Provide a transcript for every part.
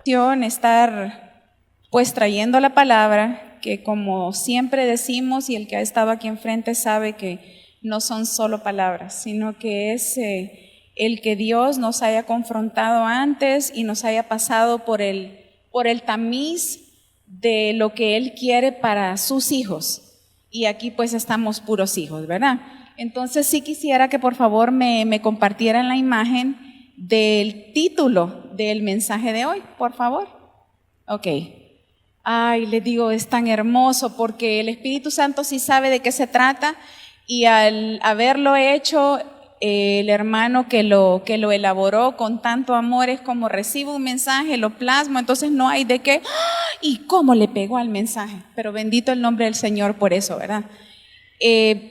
Estar pues trayendo la palabra, que como siempre decimos, y el que ha estado aquí enfrente sabe que no son solo palabras, sino que es el que Dios nos haya confrontado antes y nos haya pasado por el tamiz de lo que Él quiere para sus hijos. Y aquí pues estamos puros hijos, ¿verdad? Entonces sí quisiera que por favor me compartieran la imagen del título del mensaje de hoy, por favor. Ok. Ay, les digo, es tan hermoso porque el Espíritu Santo sí sabe de qué se trata, y al haberlo hecho, el hermano que lo elaboró con tanto amor es como recibo un mensaje, lo plasmo, entonces no hay de qué, y cómo le pegó al mensaje, pero bendito el nombre del Señor por eso, ¿verdad?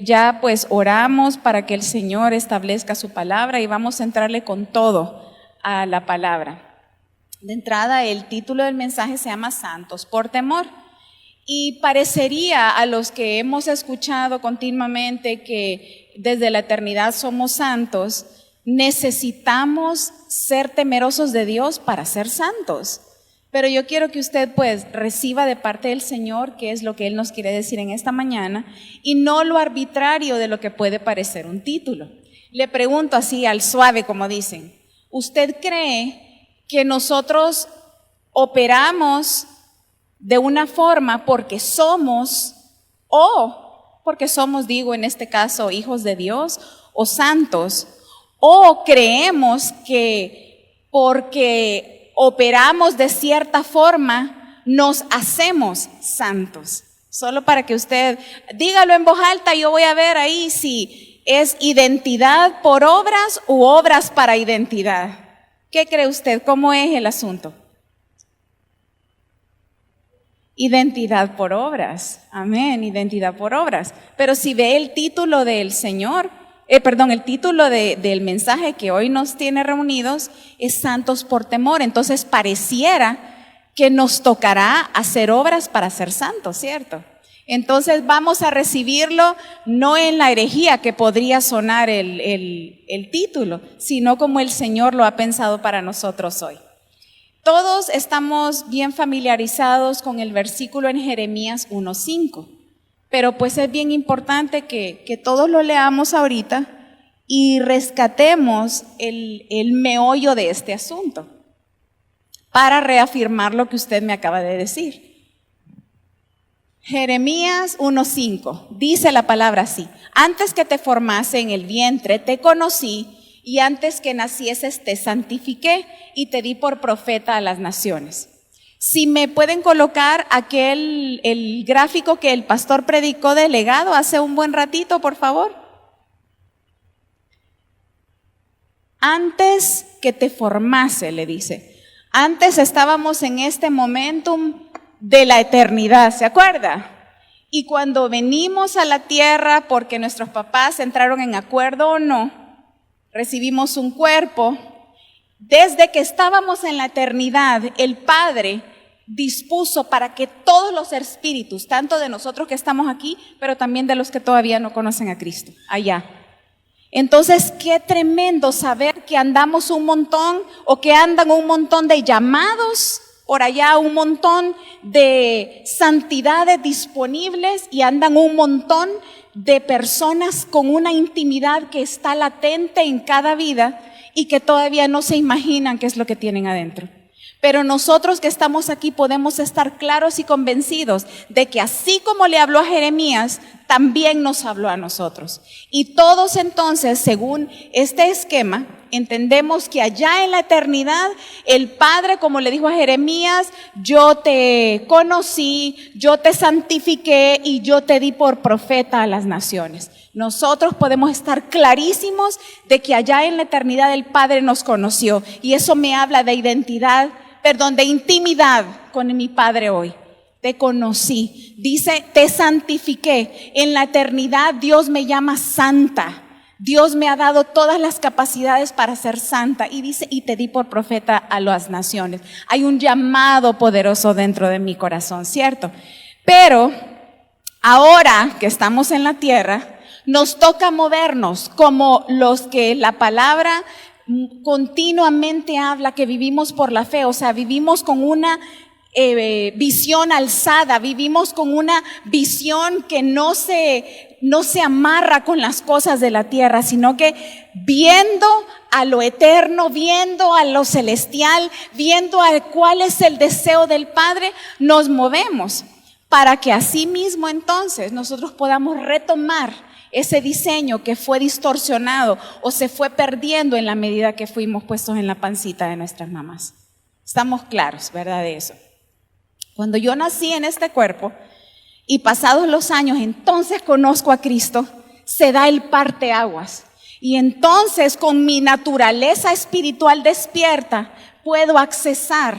Ya pues oramos para que el Señor establezca su palabra y vamos a entrarle con todo a la palabra. De entrada, el título del mensaje se llama Santos por temor, y parecería a los que hemos escuchado continuamente que desde la eternidad somos santos, necesitamos ser temerosos de Dios para ser santos. Pero yo quiero que usted pues reciba de parte del Señor qué es lo que Él nos quiere decir en esta mañana, y no lo arbitrario de lo que puede parecer un título. Le pregunto así al suave, como dicen, ¿usted cree que nosotros operamos de una forma porque somos, o porque somos, digo en este caso, hijos de Dios o santos, o creemos que porque operamos de cierta forma nos hacemos santos? Solo para que usted dígalo en voz alta, yo voy a ver ahí si es identidad por obras u obras para identidad. ¿Qué cree usted? ¿Cómo es el asunto? Identidad por obras, amén, identidad por obras. Pero si ve el título del Señor, el título del mensaje que hoy nos tiene reunidos es Santos por temor. Entonces pareciera que nos tocará hacer obras para ser santos, ¿cierto? Entonces vamos a recibirlo no en la herejía que podría sonar el título, sino como el Señor lo ha pensado para nosotros hoy. Todos estamos bien familiarizados con el versículo en Jeremías 1:5, pero pues es bien importante que todos lo leamos ahorita y rescatemos el meollo de este asunto para reafirmar lo que usted me acaba de decir. Jeremías 1:5, dice la palabra así: antes que te formase en el vientre te conocí, y antes que nacieses te santifiqué y te di por profeta a las naciones. Si me pueden colocar el gráfico que el pastor predicó de legado hace un buen ratito, por favor. Antes que te formase, le dice. Antes estábamos en este momentum de la eternidad, ¿se acuerda? Y cuando venimos a la tierra, porque nuestros papás entraron en acuerdo o no, recibimos un cuerpo. Desde que estábamos en la eternidad, el Padre dispuso para que todos los espíritus, tanto de nosotros que estamos aquí, pero también de los que todavía no conocen a Cristo, allá. Entonces, qué tremendo saber que andamos un montón, o que andan un montón de llamados por allá, un montón de santidades disponibles, y andan un montón de personas con una intimidad que está latente en cada vida y que todavía no se imaginan qué es lo que tienen adentro. Pero nosotros que estamos aquí podemos estar claros y convencidos de que así como le habló a Jeremías, también nos habló a nosotros. Y todos entonces, según este esquema, entendemos que allá en la eternidad, el Padre, como le dijo a Jeremías, yo te conocí, yo te santifiqué y yo te di por profeta a las naciones. Nosotros podemos estar clarísimos de que allá en la eternidad el Padre nos conoció, y eso me habla de de intimidad con mi Padre hoy. Te conocí, dice, te santifiqué. En la eternidad Dios me llama santa. Dios me ha dado todas las capacidades para ser santa, y dice, y te di por profeta a las naciones. Hay un llamado poderoso dentro de mi corazón, ¿cierto? Pero ahora que estamos en la tierra, nos toca movernos como los que la palabra continuamente habla que vivimos por la fe, o sea, vivimos con una visión alzada, vivimos con una visión que no se amarra con las cosas de la tierra, sino que viendo a lo eterno, viendo a lo celestial, viendo a cuál es el deseo del Padre, nos movemos para que así mismo entonces nosotros podamos retomar ese diseño que fue distorsionado o se fue perdiendo en la medida que fuimos puestos en la pancita de nuestras mamás. Estamos claros, ¿verdad? De eso. Cuando yo nací en este cuerpo y pasados los años, entonces conozco a Cristo, se da el parteaguas. Y entonces con mi naturaleza espiritual despierta, puedo accesar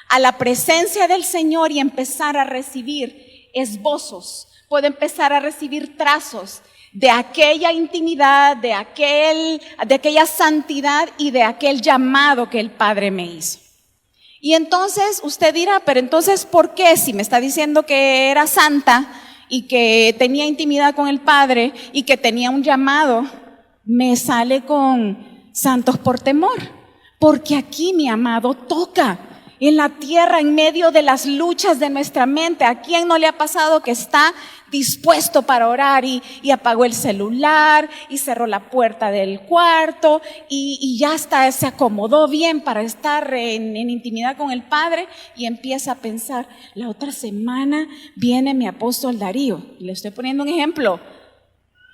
a la presencia del Señor y empezar a recibir esbozos, puedo empezar a recibir trazos de aquella intimidad, de aquella santidad y de aquel llamado que el Padre me hizo. Y entonces usted dirá, pero entonces ¿por qué? Si me está diciendo que era santa y que tenía intimidad con el Padre y que tenía un llamado, me sale con santos por temor. Porque aquí, mi amado, toca en la tierra, en medio de las luchas de nuestra mente. ¿A quién no le ha pasado que está dispuesto para orar y apagó el celular y cerró la puerta del cuarto y ya está, se acomodó bien para estar en intimidad con el Padre y empieza a pensar, la otra semana viene mi apóstol Darío? Le estoy poniendo un ejemplo.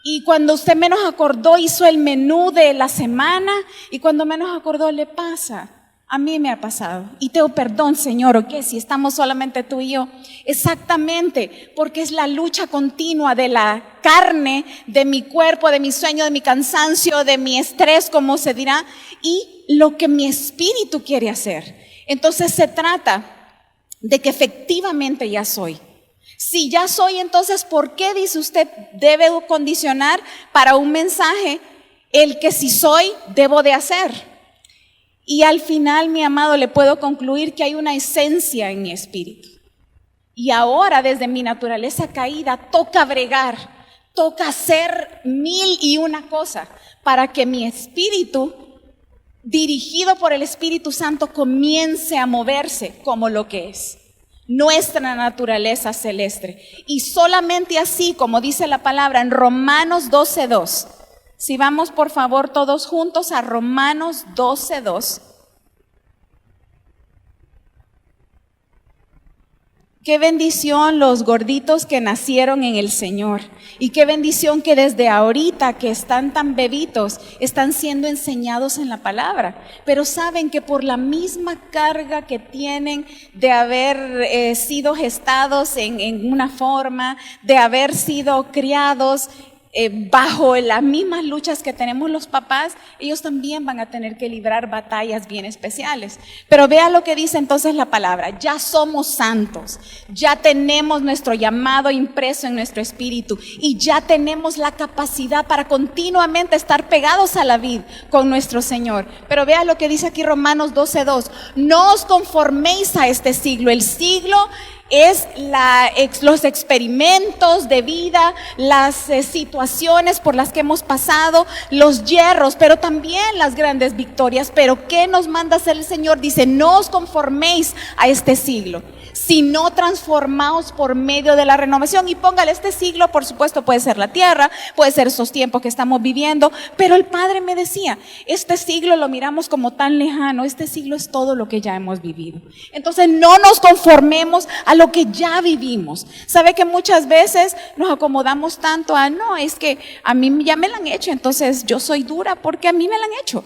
Y cuando usted menos acordó, hizo el menú de la semana y cuando menos acordó le pasa. A mí me ha pasado. Y te digo, perdón, Señor, ¿o qué? Si estamos solamente tú y yo. Exactamente, porque es la lucha continua de la carne, de mi cuerpo, de mi sueño, de mi cansancio, de mi estrés, como se dirá, y lo que mi espíritu quiere hacer. Entonces se trata de que efectivamente ya soy. Si ya soy, entonces, ¿por qué dice usted debe condicionar para un mensaje el que si soy, debo de hacer? Y al final, mi amado, le puedo concluir que hay una esencia en mi espíritu. Y ahora, desde mi naturaleza caída, toca bregar, toca hacer 1001 cosas para que mi espíritu, dirigido por el Espíritu Santo, comience a moverse como lo que es nuestra naturaleza celeste. Y solamente así, como dice la palabra en Romanos 12:2. Si vamos por favor todos juntos a Romanos 12:2. Qué bendición los gorditos que nacieron en el Señor. Y qué bendición que desde ahorita que están tan bebitos, están siendo enseñados en la palabra. Pero saben que por la misma carga que tienen de haber sido gestados en una forma, de haber sido criados bajo las mismas luchas que tenemos los papás, ellos también van a tener que librar batallas bien especiales. Pero vea lo que dice entonces la palabra: ya somos santos, ya tenemos nuestro llamado impreso en nuestro espíritu y ya tenemos la capacidad para continuamente estar pegados a la vid con nuestro Señor. Pero vea lo que dice aquí Romanos 12:2: no os conforméis a este siglo. El siglo es los experimentos de vida, las situaciones por las que hemos pasado, los hierros, pero también las grandes victorias. Pero ¿qué nos manda hacer el Señor? Dice: no os conforméis a este siglo, sino transformaos por medio de la renovación. Y póngale, este siglo, por supuesto, puede ser la tierra, puede ser esos tiempos que estamos viviendo, pero el Padre me decía, este siglo lo miramos como tan lejano, este siglo es todo lo que ya hemos vivido. Entonces no nos conformemos a lo que ya vivimos. Sabe que muchas veces nos acomodamos tanto a, no, es que a mí ya me la han hecho, entonces yo soy dura porque a mí me la han hecho.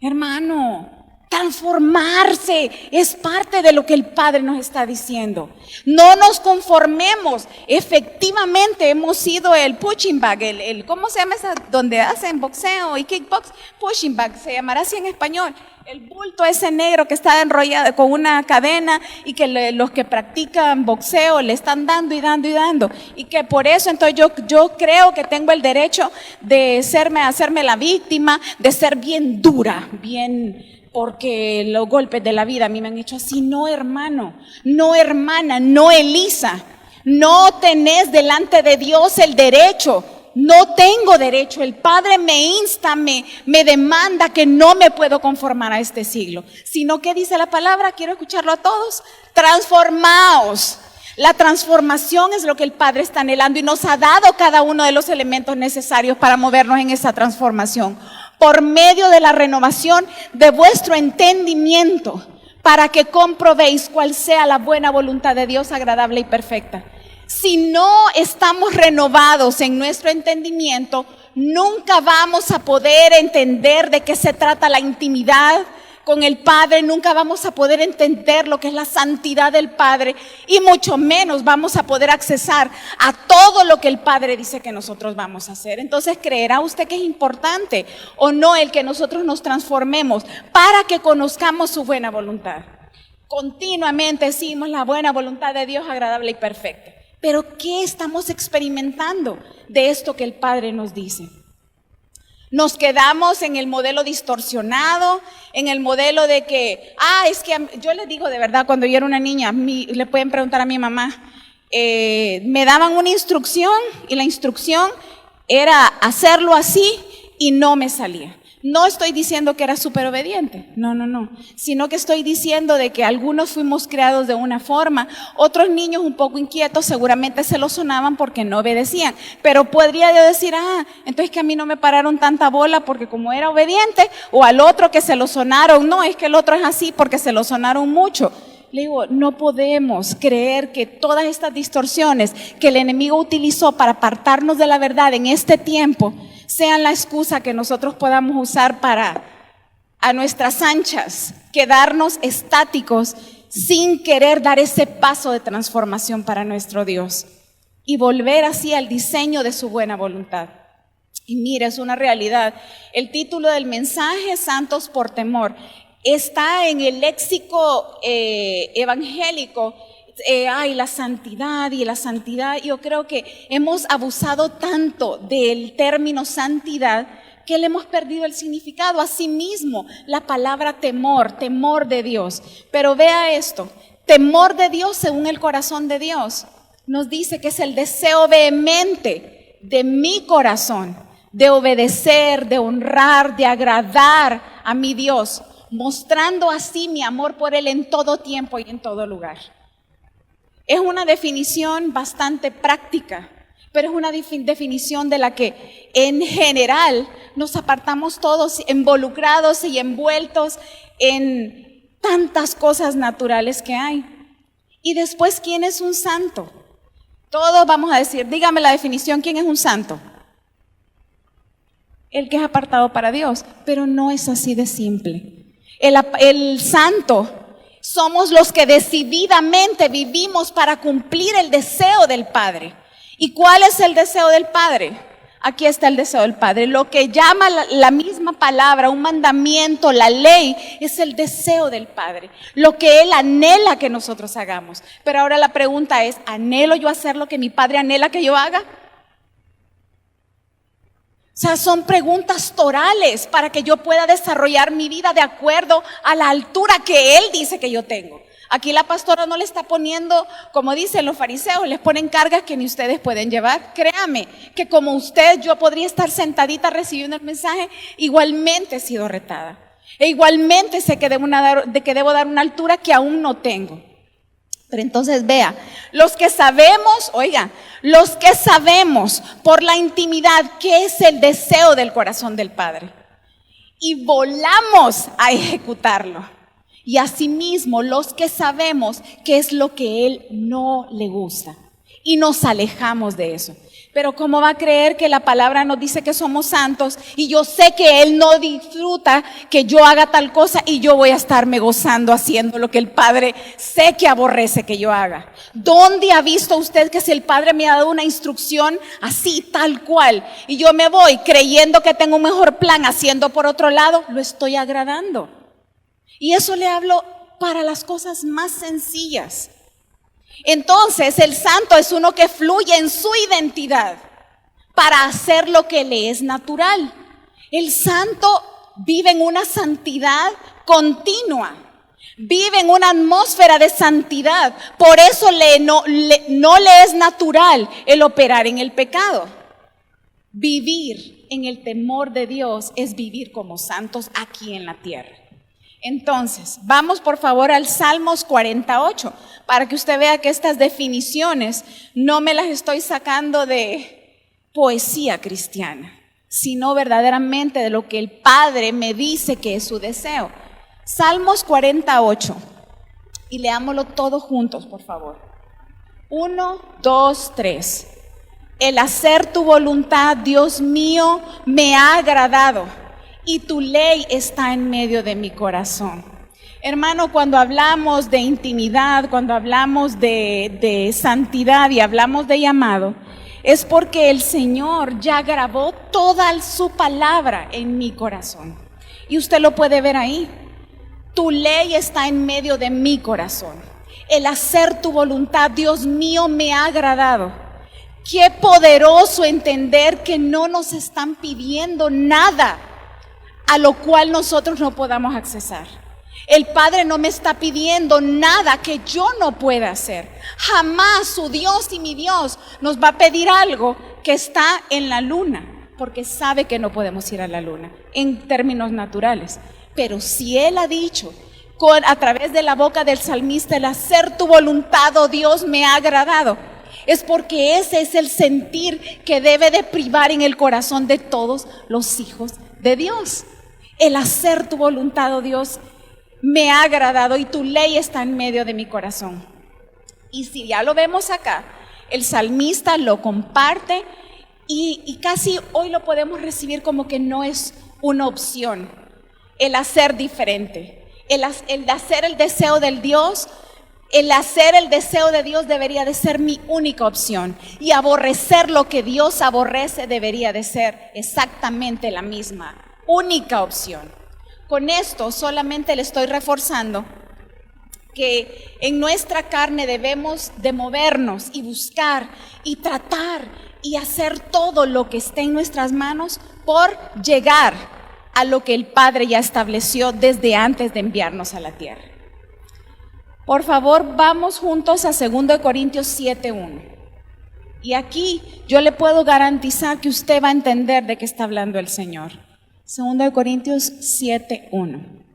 Hermano, transformarse es parte de lo que el Padre nos está diciendo. No nos conformemos. Efectivamente hemos sido el punching bag, ¿cómo se llama esa? Donde hacen boxeo y kickbox, punching bag, se llamará así en español. El bulto ese negro que está enrollado con una cadena y que los que practican boxeo le están dando y dando y dando. Y que por eso entonces yo creo que tengo el derecho de hacerme la víctima, de ser bien dura, bien, porque los golpes de la vida a mí me han hecho así. No, hermano, no, hermana, no, Elisa, no tenés delante de Dios el derecho no tengo derecho. El Padre me insta, me demanda que no me puedo conformar a este siglo. Sino que dice la palabra, quiero escucharlo a todos, transformaos. La transformación es lo que el Padre está anhelando y nos ha dado cada uno de los elementos necesarios para movernos en esa transformación. Por medio de la renovación de vuestro entendimiento, para que comprobéis cuál sea la buena voluntad de Dios, agradable y perfecta. Si no estamos renovados en nuestro entendimiento, nunca vamos a poder entender de qué se trata la intimidad con el Padre, nunca vamos a poder entender lo que es la santidad del Padre y mucho menos vamos a poder accesar a todo lo que el Padre dice que nosotros vamos a hacer. Entonces, ¿creerá usted que es importante o no el que nosotros nos transformemos para que conozcamos su buena voluntad? Continuamente decimos la buena voluntad de Dios, agradable y perfecta. Pero ¿qué estamos experimentando de esto que el Padre nos dice? Nos quedamos en el modelo distorsionado, en el modelo de que, es que yo les digo de verdad, cuando yo era una niña, le pueden preguntar a mi mamá, me daban una instrucción y la instrucción era hacerlo así y no me salía. No estoy diciendo que era súper obediente, no, sino que estoy diciendo de que algunos fuimos creados de una forma, otros niños un poco inquietos seguramente se lo sonaban porque no obedecían, pero podría yo decir, entonces que a mí no me pararon tanta bola porque como era obediente, o al otro que se lo sonaron, no, es que el otro es así porque se lo sonaron mucho. Le digo, no podemos creer que todas estas distorsiones que el enemigo utilizó para apartarnos de la verdad en este tiempo sean la excusa que nosotros podamos usar para, a nuestras anchas, quedarnos estáticos sin querer dar ese paso de transformación para nuestro Dios y volver así al diseño de su buena voluntad. Y mira, es una realidad. El título del mensaje, Santos por temor, está en el léxico evangélico. La santidad y la santidad. Yo creo que hemos abusado tanto del término santidad que le hemos perdido el significado. Asimismo, la palabra temor, temor de Dios. Pero vea esto, temor de Dios según el corazón de Dios. Nos dice que es el deseo vehemente de mi corazón, de obedecer, de honrar, de agradar a mi Dios, mostrando así mi amor por Él en todo tiempo y en todo lugar. Es una definición bastante práctica, pero es una definición de la que en general nos apartamos todos involucrados y envueltos en tantas cosas naturales que hay. Y después, ¿quién es un santo? Todos vamos a decir, dígame la definición, ¿quién es un santo? El que es apartado para Dios, pero no es así de simple. El santo somos los que decididamente vivimos para cumplir el deseo del Padre. ¿Y cuál es el deseo del Padre? Aquí está el deseo del Padre. Lo que llama la misma palabra, un mandamiento, la ley, es el deseo del Padre. Lo que Él anhela que nosotros hagamos. Pero ahora la pregunta es, ¿anhelo yo hacer lo que mi Padre anhela que yo haga? O sea, son preguntas torales para que yo pueda desarrollar mi vida de acuerdo a la altura que Él dice que yo tengo. Aquí la pastora no le está poniendo, como dicen los fariseos, les ponen cargas que ni ustedes pueden llevar. Créame que como usted, yo podría estar sentadita recibiendo el mensaje, igualmente he sido retada. E igualmente sé que debo dar una altura que aún no tengo. Pero entonces vea, los que sabemos por la intimidad qué es el deseo del corazón del Padre y volamos a ejecutarlo. Y asimismo los que sabemos qué es lo que Él no le gusta y nos alejamos de eso. Pero ¿cómo va a creer que la palabra nos dice que somos santos y yo sé que Él no disfruta que yo haga tal cosa y yo voy a estarme gozando haciendo lo que el Padre sé que aborrece que yo haga? ¿Dónde ha visto usted que si el Padre me ha dado una instrucción así, tal cual, y yo me voy creyendo que tengo un mejor plan haciendo por otro lado, lo estoy agradando? Y eso le hablo para las cosas más sencillas. Entonces el santo es uno que fluye en su identidad para hacer lo que le es natural. El santo vive en una santidad continua, vive en una atmósfera de santidad. Por eso no le es natural el operar en el pecado. Vivir en el temor de Dios es vivir como santos aquí en la tierra. Entonces, vamos por favor al Salmos 48, para que usted vea que estas definiciones no me las estoy sacando de poesía cristiana, sino verdaderamente de lo que el Padre me dice que es su deseo. Salmos 48, y leámoslo todos juntos, por favor. 1, 2, 3. El hacer tu voluntad, Dios mío, me ha agradado, y tu ley está en medio de mi corazón. Hermano, cuando hablamos de intimidad, cuando hablamos de santidad y hablamos de llamado, es porque el Señor ya grabó toda su palabra en mi corazón. Y usted lo puede ver ahí. Tu ley está en medio de mi corazón. El hacer tu voluntad, Dios mío, me ha agradado. Qué poderoso entender que no nos están pidiendo nada a lo cual nosotros no podamos accesar. El Padre no me está pidiendo nada que yo no pueda hacer. Jamás su Dios y mi Dios nos va a pedir algo que está en la luna, porque sabe que no podemos ir a la luna en términos naturales. Pero si Él ha dicho a través de la boca del salmista, el hacer tu voluntad, oh Dios, me ha agradado, es porque ese es el sentir que debe de privar en el corazón de todos los hijos de Dios. El hacer tu voluntad, oh Dios, me ha agradado y tu ley está en medio de mi corazón. Y si ya lo vemos acá, el salmista lo comparte y casi hoy lo podemos recibir como que no es una opción el hacer diferente, el hacer el deseo del Dios. El hacer el deseo de Dios debería de ser mi única opción, y aborrecer lo que Dios aborrece debería de ser exactamente la misma, única opción. Con esto solamente le estoy reforzando que en nuestra carne debemos de movernos y buscar y tratar y hacer todo lo que esté en nuestras manos por llegar a lo que el Padre ya estableció desde antes de enviarnos a la tierra. Por favor, vamos juntos a 2 Corintios 7:1. Y aquí yo le puedo garantizar que usted va a entender de qué está hablando el Señor. 2 Corintios 7:1.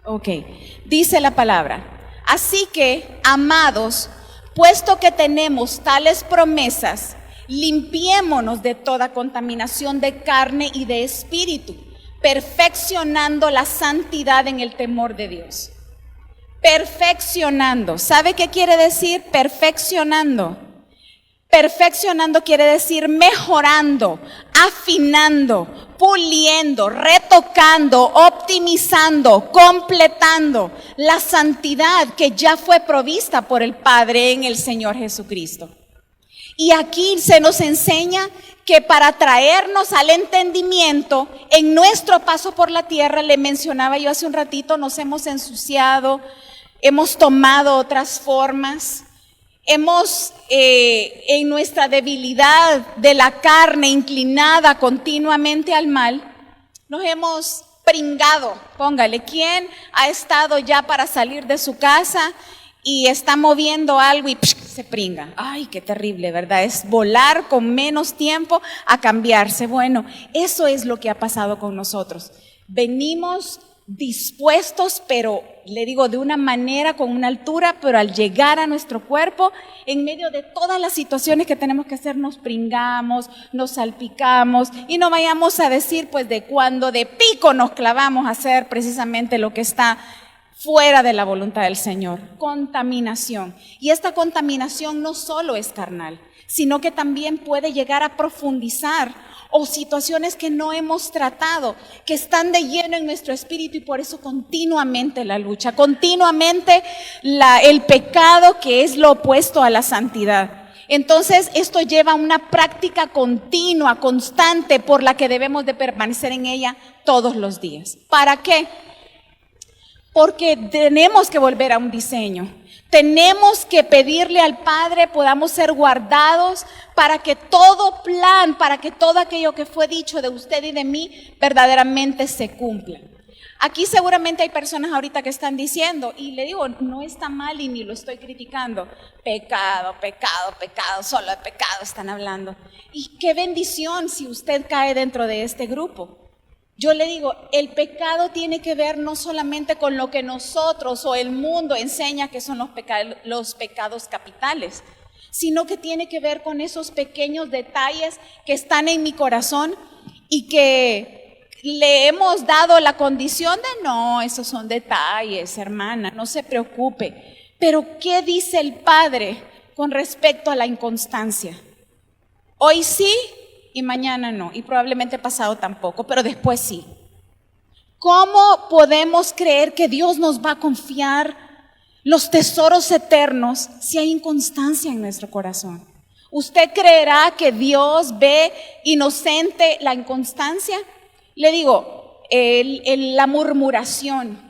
Ok, dice la palabra: así que, amados, puesto que tenemos tales promesas, limpiémonos de toda contaminación de carne y de espíritu, perfeccionando la santidad en el temor de Dios. Perfeccionando. ¿Sabe qué quiere decir perfeccionando? Perfeccionando quiere decir mejorando, afinando, puliendo, retocando, optimizando, completando la santidad que ya fue provista por el Padre en el Señor Jesucristo. Y aquí se nos enseña que para traernos al entendimiento en nuestro paso por la tierra, le mencionaba yo hace un ratito, nos hemos ensuciado, hemos tomado otras formas, hemos en nuestra debilidad de la carne inclinada continuamente al mal, nos hemos pringado. Póngale, ¿quién ha estado ya para salir de su casa y está moviendo algo y se pringa? Ay, qué terrible, ¿verdad? Es volar con menos tiempo a cambiarse. Bueno, eso es lo que ha pasado con nosotros. Venimos dispuestos, pero le digo de una manera, con una altura, pero al llegar a nuestro cuerpo, en medio de todas las situaciones que tenemos que hacer, nos pringamos, nos salpicamos, y no vayamos a decir pues de cuando de pico nos clavamos a hacer precisamente lo que está fuera de la voluntad del Señor. Contaminación. Y esta contaminación no solo es carnal, sino que también puede llegar a profundizar, o situaciones que no hemos tratado, que están de lleno en nuestro espíritu, y por eso continuamente la lucha, continuamente el pecado, que es lo opuesto a la santidad. Entonces esto lleva a una práctica continua, constante, por la que debemos de permanecer en ella todos los días. ¿Para qué? Porque tenemos que volver a un diseño. Tenemos que pedirle al Padre podamos ser guardados para que todo plan, para que todo aquello que fue dicho de usted y de mí verdaderamente se cumpla. Aquí seguramente hay personas ahorita que están diciendo, y le digo, no está mal y ni lo estoy criticando, pecado, pecado, pecado, solo de pecado están hablando. Y qué bendición si usted cae dentro de este grupo. Yo le digo, el pecado tiene que ver no solamente con lo que nosotros o el mundo enseña que son los pecados capitales, sino que tiene que ver con esos pequeños detalles que están en mi corazón y que le hemos dado la condición de no, esos son detalles, hermana, no se preocupe. Pero ¿qué dice el Padre con respecto a la inconstancia? Hoy sí y mañana no, y probablemente pasado tampoco, pero después sí. ¿Cómo podemos creer que Dios nos va a confiar los tesoros eternos si hay inconstancia en nuestro corazón? ¿Usted creerá que Dios ve inocente la inconstancia? Le digo, la murmuración,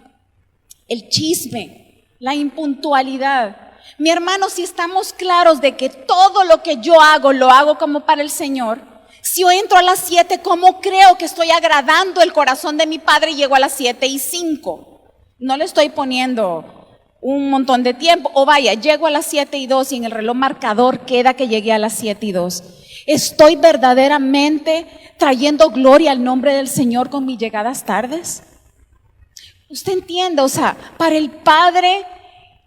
el chisme, la impuntualidad. Mi hermano, si estamos claros de que todo lo que yo hago, lo hago como para el Señor, si yo entro a las 7, ¿cómo creo que estoy agradando el corazón de mi Padre y llego a las 7:05? No le estoy poniendo un montón de tiempo. O vaya, llego a las 7:02 y en el reloj marcador queda que llegué a las 7:02. ¿Estoy verdaderamente trayendo gloria al nombre del Señor con mis llegadas tardes? Usted entiende, o sea, para el Padre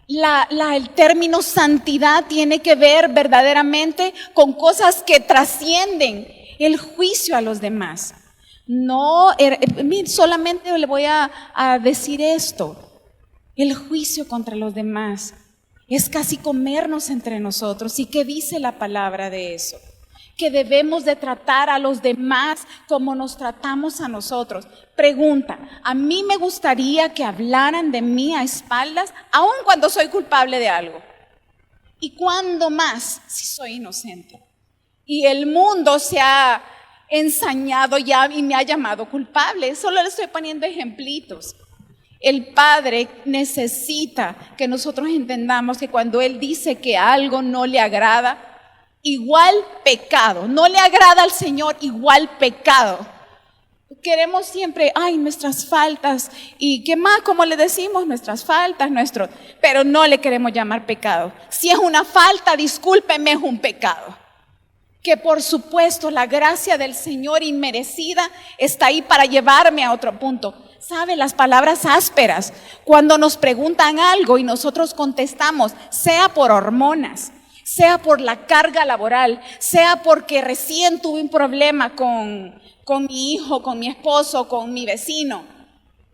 el término santidad tiene que ver verdaderamente con cosas que trascienden el juicio a los demás. No, solamente le voy a decir esto: el juicio contra los demás es casi comernos entre nosotros. ¿Y qué dice la palabra de eso? Que debemos de tratar a los demás como nos tratamos a nosotros. Pregunta, a mí me gustaría que hablaran de mí a espaldas, aun cuando soy culpable de algo. ¿Y cuándo más si soy inocente? Y el mundo se ha ensañado ya y me ha llamado culpable. Solo le estoy poniendo ejemplitos. El Padre necesita que nosotros entendamos que cuando Él dice que algo no le agrada, igual pecado, no le agrada al Señor, igual pecado. Queremos siempre, nuestras faltas, y qué más, como le decimos, nuestras faltas, pero no le queremos llamar pecado. Si es una falta, discúlpeme, es un pecado. Que por supuesto la gracia del Señor inmerecida está ahí para llevarme a otro punto. ¿Sabe? Las palabras ásperas, cuando nos preguntan algo y nosotros contestamos, sea por hormonas, sea por la carga laboral, sea porque recién tuve un problema con mi hijo, con mi esposo, con mi vecino.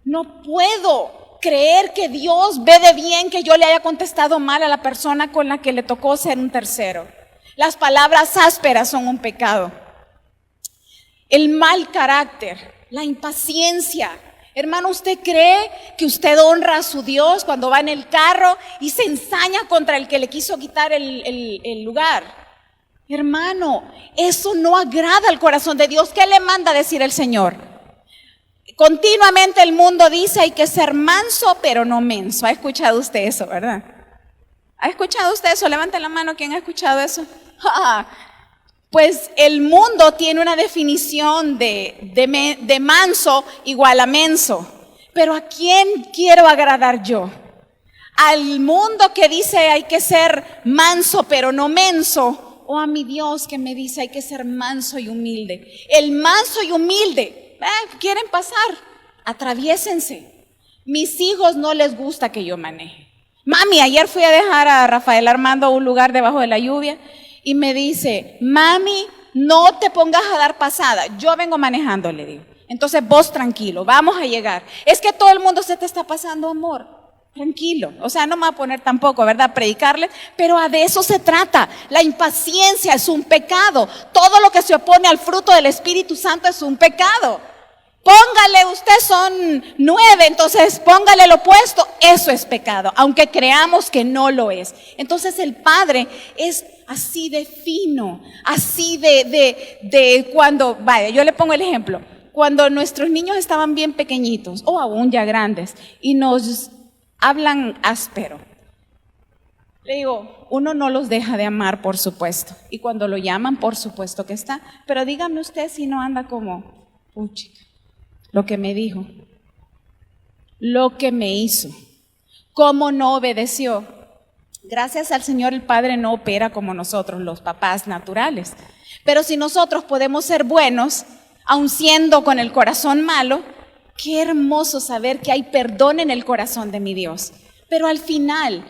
No puedo creer que Dios ve de bien que yo le haya contestado mal a la persona con la que le tocó ser un tercero. Las palabras ásperas son un pecado. El mal carácter, la impaciencia. Hermano, ¿usted cree que usted honra a su Dios cuando va en el carro y se ensaña contra el que le quiso quitar el lugar? Hermano, eso no agrada al corazón de Dios. ¿Qué le manda a decir el Señor? Continuamente el mundo dice hay que ser manso, pero no menso. ¿Ha escuchado usted eso, verdad? ¿Ha escuchado usted eso? Levante la mano, ¿quién ha escuchado eso? Pues el mundo tiene una definición de manso igual a menso. Pero ¿a quién quiero agradar yo? ¿Al mundo que dice hay que ser manso pero no menso? ¿O a mi Dios que me dice hay que ser manso y humilde? El manso y humilde, ¿quieren pasar? Atraviésense. Mis hijos no les gusta que yo maneje. Mami, ayer fui a dejar a Rafael Armando a un lugar debajo de la lluvia y me dice, mami, no te pongas a dar pasada, yo vengo manejando, le digo. Entonces vos tranquilo, vamos a llegar. Es que todo el mundo se te está pasando, amor. Tranquilo, o sea, no me voy a poner tampoco, ¿verdad?, predicarle, pero de eso se trata. La impaciencia es un pecado. Todo lo que se opone al fruto del Espíritu Santo es un pecado. Póngale, usted son 9, entonces póngale el opuesto, eso es pecado, aunque creamos que no lo es. Entonces el Padre es así de fino, así de cuando, vaya, yo le pongo el ejemplo, cuando nuestros niños estaban bien pequeñitos, o aún ya grandes, y nos hablan áspero. Le digo, uno no los deja de amar, por supuesto, y cuando lo llaman, por supuesto que está, pero dígame usted si no anda como, puchica, lo que me dijo. lo que me hizo, cómo no obedeció. Gracias al Señor el Padre no opera como nosotros, los papás naturales. Pero si nosotros podemos ser buenos, aun siendo con el corazón malo, qué hermoso saber que hay perdón en el corazón de mi Dios. Pero al final,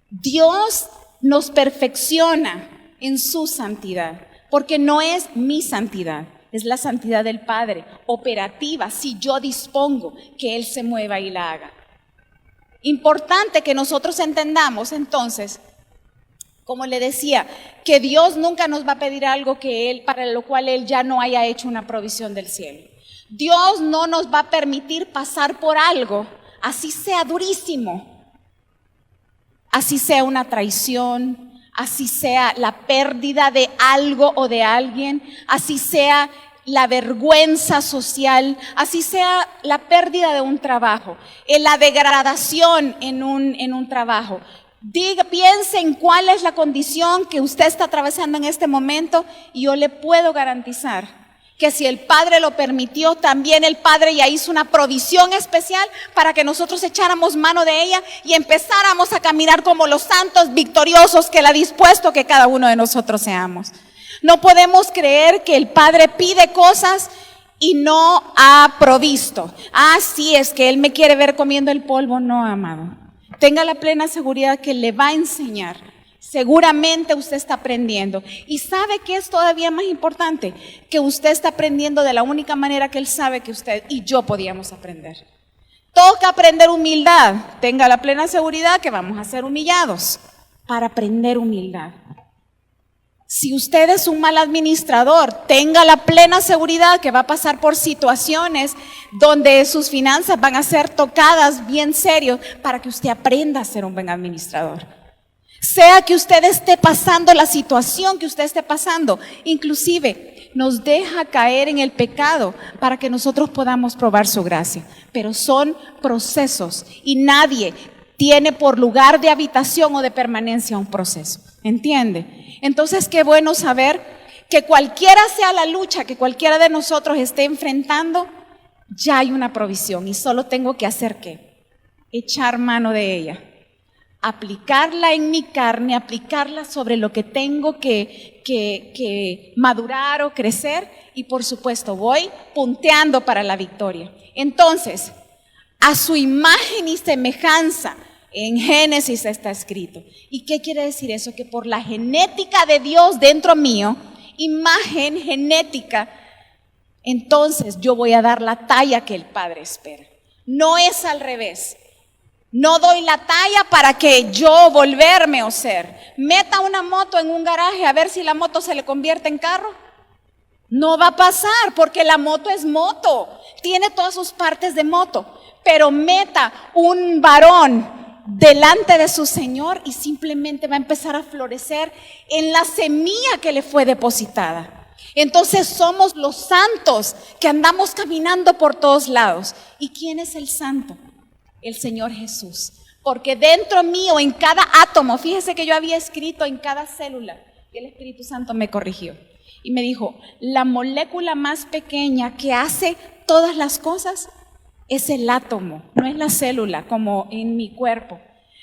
Dios nos perfecciona en su santidad, porque no es mi santidad, es la santidad del Padre, operativa, si yo dispongo que Él se mueva y la haga. Importante que nosotros entendamos entonces, como le decía, que Dios nunca nos va a pedir algo que Él, para lo cual Él ya no haya hecho una provisión del cielo. Dios no nos va a permitir pasar por algo, así sea durísimo, así sea una traición, así sea la pérdida de algo o de alguien, así sea la vergüenza social, así sea la pérdida de un trabajo, la degradación en un trabajo. Piense en cuál es la condición que usted está atravesando en este momento y yo le puedo garantizar que si el Padre lo permitió, también el Padre ya hizo una provisión especial para que nosotros echáramos mano de ella y empezáramos a caminar como los santos victoriosos que Él ha dispuesto que cada uno de nosotros seamos. No podemos creer que el Padre pide cosas y no ha provisto. Sí, es que Él me quiere ver comiendo el polvo. No, amado. Tenga la plena seguridad que le va a enseñar. Seguramente usted está aprendiendo. ¿Y sabe qué es todavía más importante? Que usted está aprendiendo de la única manera que Él sabe que usted y yo podíamos aprender. Toca aprender humildad. Tenga la plena seguridad que vamos a ser humillados para aprender humildad. Si usted es un mal administrador, tenga la plena seguridad que va a pasar por situaciones donde sus finanzas van a ser tocadas bien serio para que usted aprenda a ser un buen administrador. Sea que usted esté pasando la situación que usted esté pasando, inclusive nos deja caer en el pecado para que nosotros podamos probar su gracia. Pero son procesos y nadie tiene por lugar de habitación o de permanencia un proceso. ¿Entiende? Entonces, qué bueno saber que cualquiera sea la lucha que cualquiera de nosotros esté enfrentando, ya hay una provisión y solo tengo que hacer ¿qué? Echar mano de ella, aplicarla en mi carne, aplicarla sobre lo que tengo que madurar o crecer y por supuesto voy punteando para la victoria. Entonces, a su imagen y semejanza, en Génesis está escrito. ¿Y qué quiere decir eso? Que por la genética de Dios dentro mío, imagen genética, entonces yo voy a dar la talla que el Padre espera. No es al revés. No doy la talla para que yo volverme o ser. Meta una moto en un garaje a ver si la moto se le convierte en carro. No va a pasar porque la moto es moto. Tiene todas sus partes de moto. Pero meta un varón delante de su Señor y simplemente va a empezar a florecer en la semilla que le fue depositada. Entonces somos los santos que andamos caminando por todos lados. ¿Y quién es el santo? El Señor Jesús. Porque dentro mío, en cada átomo, fíjese que yo había escrito en cada célula, y el Espíritu Santo me corrigió y me dijo, la molécula más pequeña que hace todas las cosas es el átomo, no es la célula como en mi cuerpo.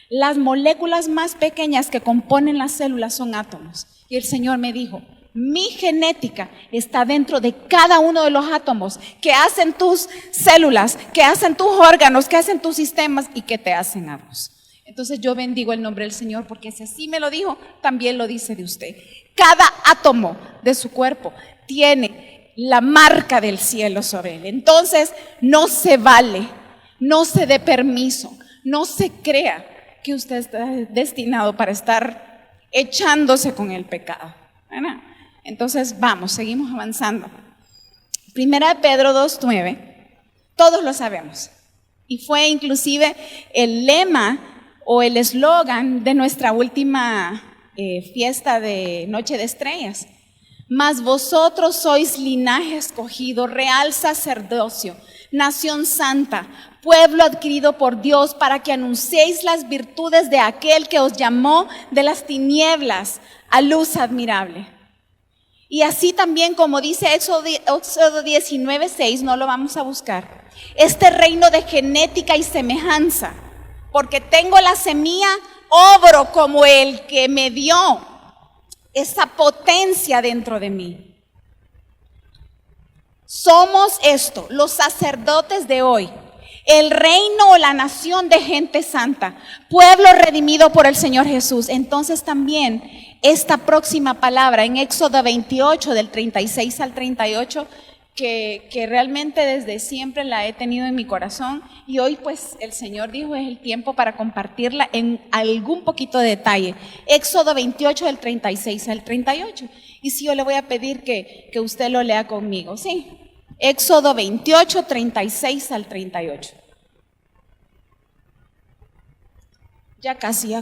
Las moléculas más pequeñas que componen las células son átomos. Y el Señor me dijo, mi genética está dentro de cada uno de los átomos que hacen tus células, que hacen tus órganos, que hacen tus sistemas y que te hacen a vos. Entonces yo bendigo el nombre del Señor porque si así me lo dijo, también lo dice de usted. Cada átomo de su cuerpo tiene la marca del cielo sobre él. Entonces no se vale, no se dé permiso, no se crea que usted está destinado para estar echándose con el pecado. ¿Verdad? Entonces vamos, seguimos avanzando. Primera de Pedro 2:9, todos lo sabemos. Y fue inclusive el lema o el eslogan de nuestra última fiesta de Noche de Estrellas. Mas vosotros sois linaje escogido, real sacerdocio, nación santa, pueblo adquirido por Dios para que anunciéis las virtudes de aquel que os llamó de las tinieblas a luz admirable. Y así también como dice Éxodo 19:6, no lo vamos a buscar, este reino de genética y semejanza, porque tengo la semilla, obro como el que me dio esa potencia dentro de mí. Somos esto, los sacerdotes de hoy, el reino o la nación de gente santa, pueblo redimido por el Señor Jesús. Entonces también esta próxima palabra en Éxodo 28 del 36 al 38, que realmente desde siempre la he tenido en mi corazón, y hoy pues el Señor dijo es el tiempo para compartirla en algún poquito de detalle. Éxodo 28 del 36 al 38. Y sí, yo le voy a pedir que usted lo lea conmigo, ¿sí? Éxodo 28, 36 al 38. Ya casi.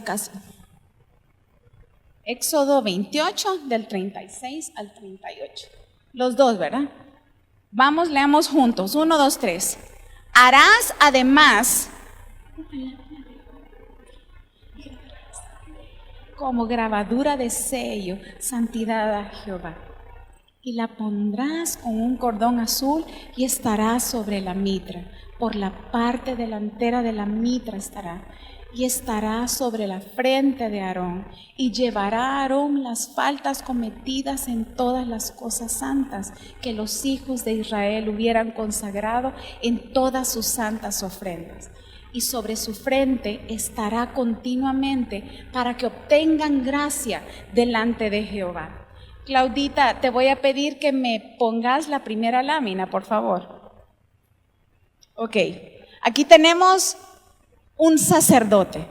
Éxodo 28 del 36 al 38. Los dos, ¿verdad? Vamos, leamos juntos. 1, 2, 3. Harás además como grabadura de sello, santidad a Jehová. Y la pondrás con un cordón azul y estará sobre la mitra. Por la parte delantera de la mitra estará. Y estará sobre la frente de Aarón. Y llevará a Aarón las faltas cometidas en todas las cosas santas que los hijos de Israel hubieran consagrado en todas sus santas ofrendas. Y sobre su frente estará continuamente para que obtengan gracia delante de Jehová. Claudita, te voy a pedir que me pongas la primera lámina, por favor. Ok, aquí tenemos un sacerdote.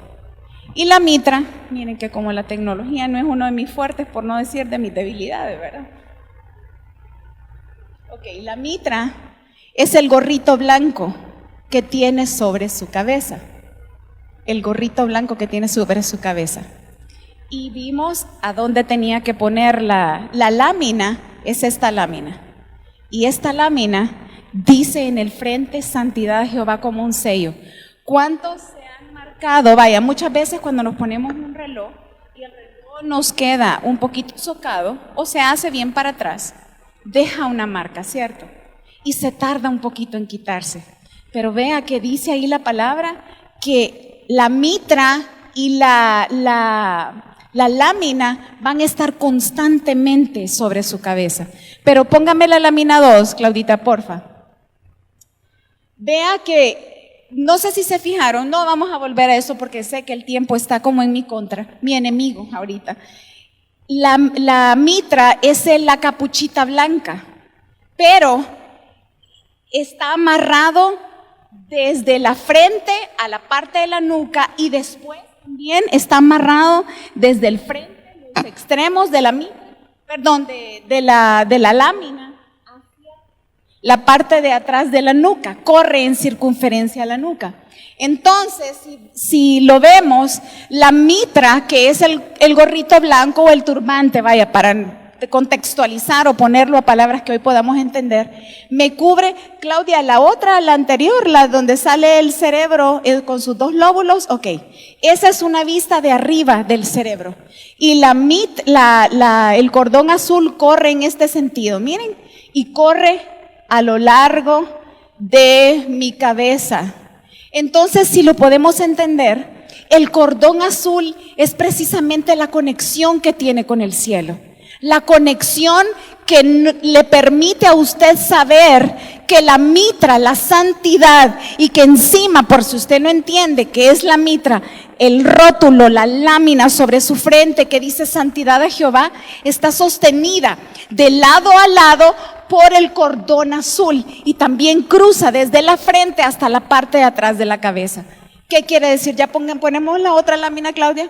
Y la mitra, miren que como la tecnología no es uno de mis fuertes, por no decir de mis debilidades, ¿verdad? Ok, la mitra es el gorrito blanco que tiene sobre su cabeza. El gorrito blanco que tiene sobre su cabeza. Y vimos a dónde tenía que poner la lámina, es esta lámina. Y esta lámina dice en el frente santidad de Jehová como un sello. ¿Cuántos se han marcado? Vaya, muchas veces cuando nos ponemos un reloj y el reloj nos queda un poquito socado o se hace bien para atrás, deja una marca, ¿cierto? Y se tarda un poquito en quitarse. Pero vea que dice ahí la palabra que la mitra y la lámina van a estar constantemente sobre su cabeza. Pero póngame la lámina 2, Claudita, porfa. Vea que, no sé si se fijaron, no vamos a volver a eso porque sé que el tiempo está como en mi contra, mi enemigo ahorita. La mitra es la capuchita blanca, pero está amarrado desde la frente a la parte de la nuca y después también está amarrado desde el frente, los extremos de la lámina hacia la parte de atrás de la nuca, corre en circunferencia a la nuca. Entonces, si lo vemos, la mitra, que es el gorrito blanco o el turbante, vaya, para contextualizar o ponerlo a palabras que hoy podamos entender, me cubre, Claudia, la anterior, la donde sale el cerebro con sus dos lóbulos, ok, esa es una vista de arriba del cerebro, y el cordón azul corre en este sentido, miren, y corre a lo largo de mi cabeza. Entonces, si lo podemos entender, el cordón azul es precisamente la conexión que tiene con el cielo. La conexión que le permite a usted saber que la mitra, la santidad, y que encima, por si usted no entiende qué es la mitra, el rótulo, la lámina sobre su frente que dice santidad a Jehová, está sostenida de lado a lado por el cordón azul y también cruza desde la frente hasta la parte de atrás de la cabeza. ¿Qué quiere decir? Ya ponemos la otra lámina, Claudia.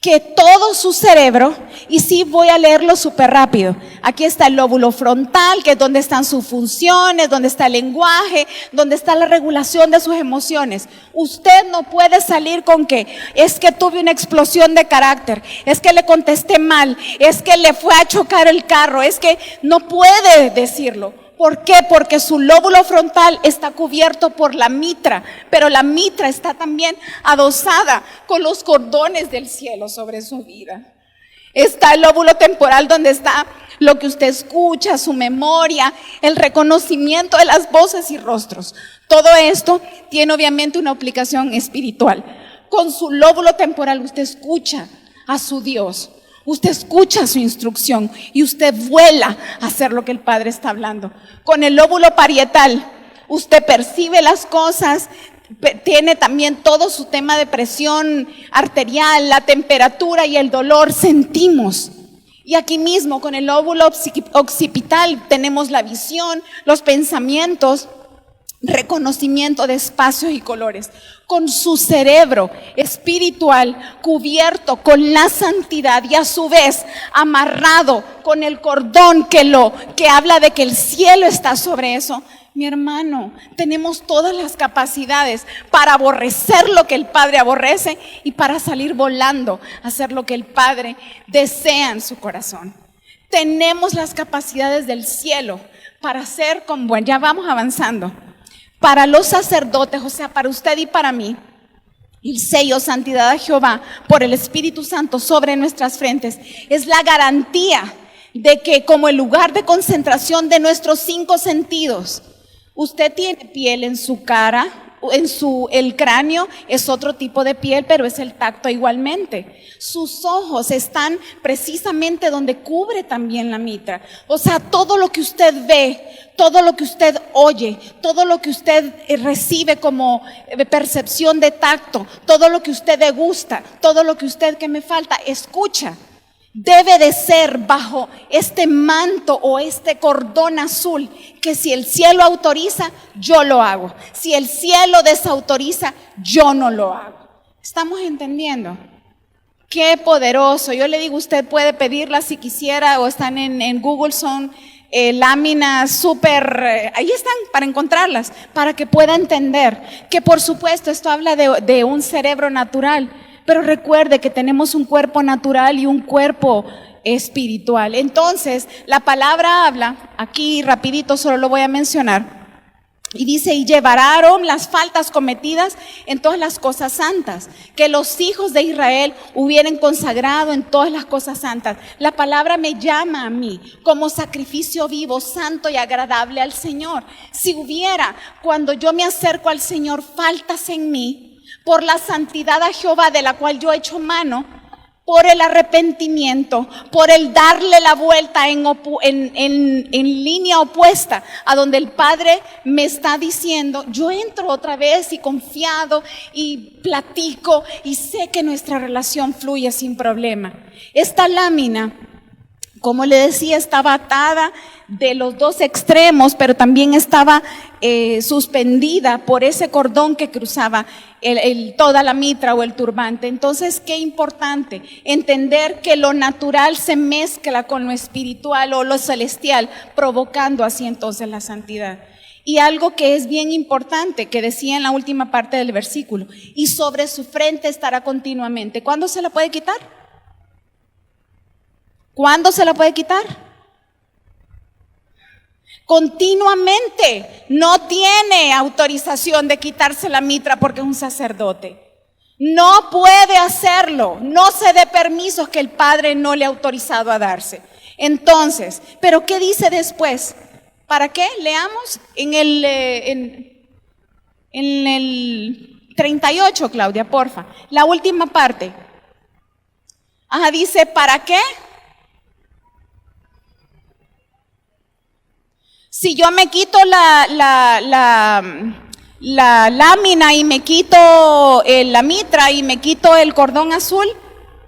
Que todo su cerebro, y sí voy a leerlo súper rápido, aquí está el lóbulo frontal, que es donde están sus funciones, donde está el lenguaje, donde está la regulación de sus emociones. Usted no puede salir con que es que tuve una explosión de carácter, es que le contesté mal, es que le fue a chocar el carro, es que no puede decirlo. ¿Por qué? Porque su lóbulo frontal está cubierto por la mitra, pero la mitra está también adosada con los cordones del cielo sobre su vida. Está el lóbulo temporal donde está lo que usted escucha, su memoria, el reconocimiento de las voces y rostros. Todo esto tiene obviamente una aplicación espiritual. Con su lóbulo temporal usted escucha a su Dios, usted escucha su instrucción y usted vuela a hacer lo que el Padre está hablando. Con el lóbulo parietal usted percibe las cosas, tiene también todo su tema de presión arterial, la temperatura y el dolor, sentimos. Y aquí mismo con el lóbulo occipital tenemos la visión, los pensamientos, reconocimiento de espacios y colores. Con su cerebro espiritual cubierto con la santidad y a su vez amarrado con el cordón que habla de que el cielo está sobre eso. Mi hermano, tenemos todas las capacidades para aborrecer lo que el Padre aborrece y para salir volando a hacer lo que el Padre desea en su corazón. Tenemos las capacidades del cielo para hacer con buen, ya vamos avanzando. Para los sacerdotes, o sea, para usted y para mí, el sello santidad a Jehová por el Espíritu Santo sobre nuestras frentes es la garantía de que como el lugar de concentración de nuestros 5 sentidos, usted tiene piel en su cara, el cráneo es otro tipo de piel, pero es el tacto igualmente. Sus ojos están precisamente donde cubre también la mitra. O sea, todo lo que usted ve, todo lo que usted oye, todo lo que usted recibe como percepción de tacto, todo lo que usted degusta, todo lo que usted, que me falta, escucha, debe de ser bajo este manto o este cordón azul, que si el cielo autoriza, yo lo hago. Si el cielo desautoriza, yo no lo hago. ¿Estamos entendiendo? Qué poderoso. Yo le digo, usted puede pedirla si quisiera, o están en Google, son láminas súper, ahí están para encontrarlas, para que pueda entender que por supuesto esto habla de un cerebro natural. Pero recuerde que tenemos un cuerpo natural y un cuerpo espiritual. Entonces, la palabra habla, aquí rapidito solo lo voy a mencionar, y dice, y llevará Aarón las faltas cometidas en todas las cosas santas, que los hijos de Israel hubieran consagrado en todas las cosas santas. La palabra me llama a mí como sacrificio vivo, santo y agradable al Señor. Si hubiera, cuando yo me acerco al Señor, faltas en mí, por la santidad a Jehová de la cual yo he hecho mano, por el arrepentimiento, por el darle la vuelta en línea opuesta a donde el Padre me está diciendo, yo entro otra vez y confiado y platico y sé que nuestra relación fluye sin problema. Esta lámina, como le decía, estaba atada de los 2 extremos, pero también estaba suspendida por ese cordón que cruzaba toda la mitra o el turbante. Entonces, qué importante entender que lo natural se mezcla con lo espiritual o lo celestial, provocando así entonces la santidad. Y algo que es bien importante, que decía en la última parte del versículo, y sobre su frente estará continuamente. ¿Cuándo se la puede quitar? ¿Cuándo se la puede quitar? Continuamente. No tiene autorización de quitarse la mitra porque es un sacerdote. No puede hacerlo. No se dé permisos que el Padre no le ha autorizado a darse. Entonces, ¿pero qué dice después? ¿Para qué? Leamos en el 38, Claudia, porfa. La última parte. Ajá, dice, ¿para qué? Si yo me quito la lámina y me quito la mitra y me quito el cordón azul,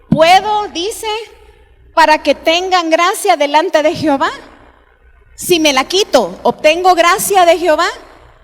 ¿puedo? Dice, para que tengan gracia delante de Jehová. Si me la quito, ¿obtengo gracia de Jehová?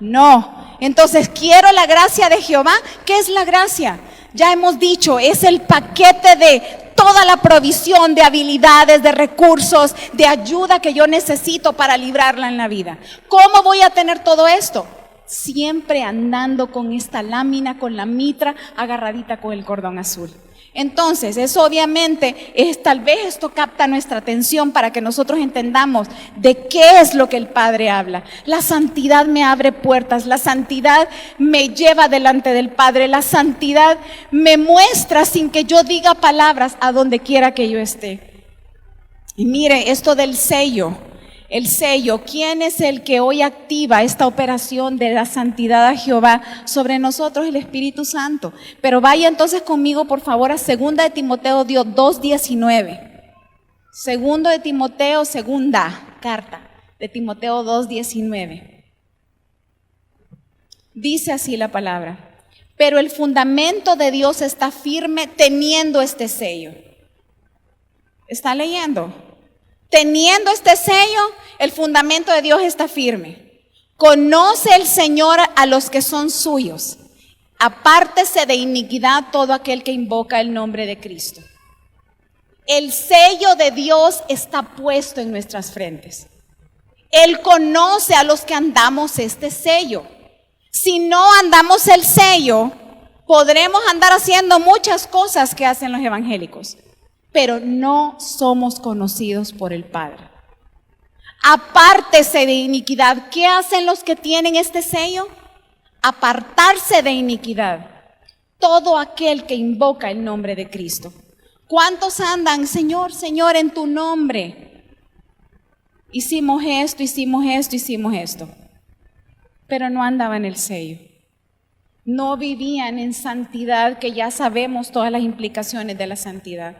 No. Entonces, quiero la gracia de Jehová. ¿Qué es la gracia? Ya hemos dicho, es el paquete de toda la provisión de habilidades, de recursos, de ayuda que yo necesito para librarla en la vida. ¿Cómo voy a tener todo esto? Siempre andando con esta lámina, con la mitra agarradita con el cordón azul. Entonces, eso obviamente tal vez esto capta nuestra atención para que nosotros entendamos de qué es lo que el Padre habla. La santidad me abre puertas, la santidad me lleva delante del Padre, la santidad me muestra sin que yo diga palabras a donde quiera que yo esté. Y mire esto del sello. El sello, ¿quién es el que hoy activa esta operación de la santidad a Jehová sobre nosotros? El Espíritu Santo. Pero vaya entonces conmigo, por favor, a 2 de Timoteo 2:19. 2 de Timoteo, segunda carta de Timoteo 2:19. Dice así la palabra: pero el fundamento de Dios está firme teniendo este sello. ¿Está leyendo? Teniendo este sello, el fundamento de Dios está firme. Conoce el Señor a los que son suyos. Apártese de iniquidad todo aquel que invoca el nombre de Cristo. El sello de Dios está puesto en nuestras frentes. Él conoce a los que andamos este sello. Si no andamos el sello, podremos andar haciendo muchas cosas que hacen los evangélicos, pero no somos conocidos por el Padre. Apártese de iniquidad. ¿Qué hacen los que tienen este sello? Apartarse de iniquidad. Todo aquel que invoca el nombre de Cristo. ¿Cuántos andan, Señor, Señor, en tu nombre? Hicimos esto, hicimos esto, hicimos esto. Pero no andaban el sello. No vivían en santidad, que ya sabemos todas las implicaciones de la santidad.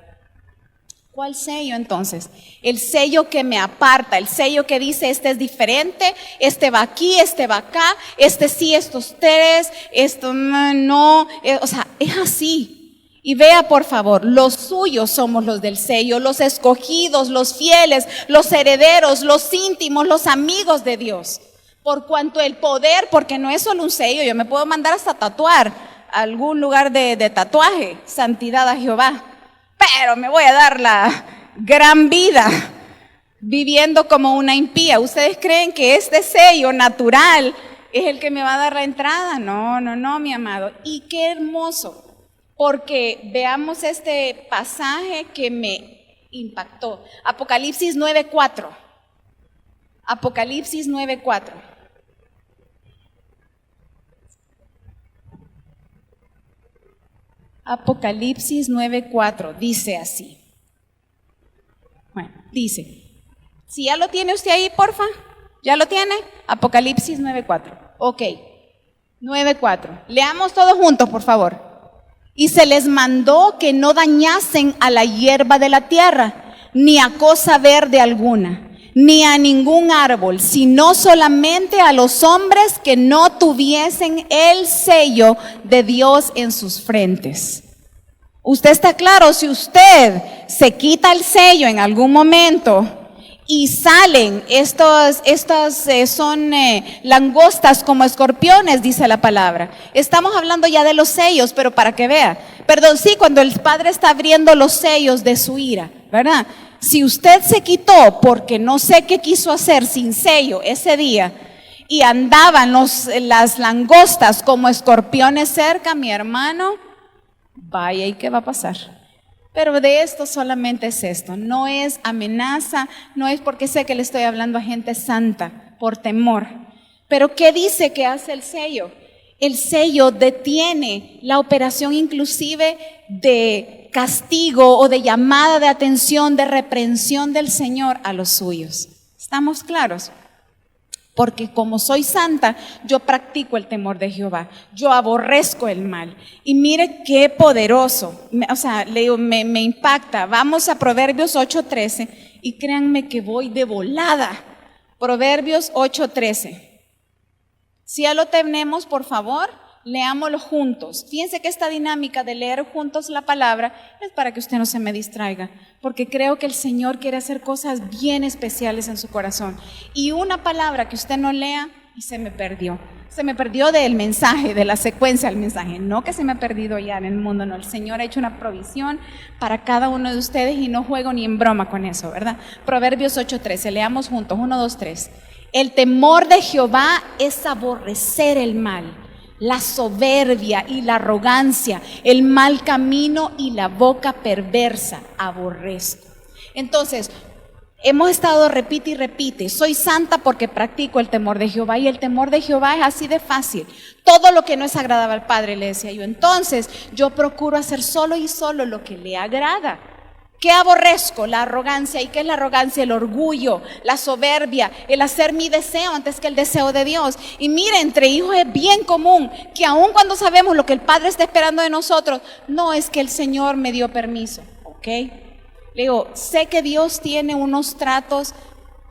¿Cuál sello entonces? El sello que me aparta, el sello que dice este es diferente, este va aquí, este va acá, este sí, estos tres, esto no, o sea, es así. Y vea por favor, los suyos somos los del sello, los escogidos, los fieles, los herederos, los íntimos, los amigos de Dios. Por cuanto el poder, porque no es solo un sello, yo me puedo mandar hasta tatuar a algún lugar de tatuaje, santidad a Jehová. Pero me voy a dar la gran vida viviendo como una impía. ¿Ustedes creen que este sello natural es el que me va a dar la entrada? No, no, no, mi amado. Y qué hermoso, porque veamos este pasaje que me impactó. Apocalipsis 9:4. Apocalipsis 9:4. Apocalipsis 9:4 dice así. Bueno, dice, si ya lo tiene usted ahí, porfa, ¿ya lo tiene? Apocalipsis 9:4. Ok, 9:4. Leamos todos juntos, por favor. Y se les mandó que no dañasen a la hierba de la tierra, ni a cosa verde alguna, ni a ningún árbol, sino solamente a los hombres que no tuviesen el sello de Dios en sus frentes. ¿Usted está claro? Si usted se quita el sello en algún momento y salen estas son langostas como escorpiones, dice la palabra. Estamos hablando ya de los sellos, pero para que vea. Perdón, sí, cuando el Padre está abriendo los sellos de su ira, ¿verdad? Si usted se quitó porque no sé qué quiso hacer sin sello ese día y andaban las langostas como escorpiones cerca, mi hermano, vaya, ¿y qué va a pasar? Pero de esto solamente es esto, no es amenaza, no es porque sé que le estoy hablando a gente santa por temor. Pero ¿qué dice que hace el sello? El sello detiene la operación inclusive de castigo o de llamada de atención, de reprensión del Señor a los suyos. ¿Estamos claros? Porque como soy santa, yo practico el temor de Jehová, yo aborrezco el mal. Y mire qué poderoso, me impacta. Vamos a Proverbios 8:13 y créanme que voy de volada. Proverbios 8:13. Si ya lo tenemos, por favor, leámoslo juntos. Fíjense que esta dinámica de leer juntos la palabra es para que usted no se me distraiga, porque creo que el Señor quiere hacer cosas bien especiales en su corazón. Y una palabra que usted no lea y se me perdió. Se me perdió del mensaje, de la secuencia del mensaje. No que se me ha perdido ya en el mundo, no. El Señor ha hecho una provisión para cada uno de ustedes y no juego ni en broma con eso, ¿verdad? Proverbios 8:13, leamos juntos, 1, 2, 3. El temor de Jehová es aborrecer el mal, la soberbia y la arrogancia, el mal camino y la boca perversa, aborrezco. Entonces, hemos estado repite y repite, soy santa porque practico el temor de Jehová, y el temor de Jehová es así de fácil. Todo lo que no es agradable al Padre, le decía yo, entonces yo procuro hacer solo y solo lo que le agrada. ¿Qué aborrezco? La arrogancia. ¿Y qué es la arrogancia? El orgullo, la soberbia, el hacer mi deseo antes que el deseo de Dios. Y mire, entre hijos es bien común que aun cuando sabemos lo que el Padre está esperando de nosotros, no es que el Señor me dio permiso, ¿ok? Le digo, sé que Dios tiene unos tratos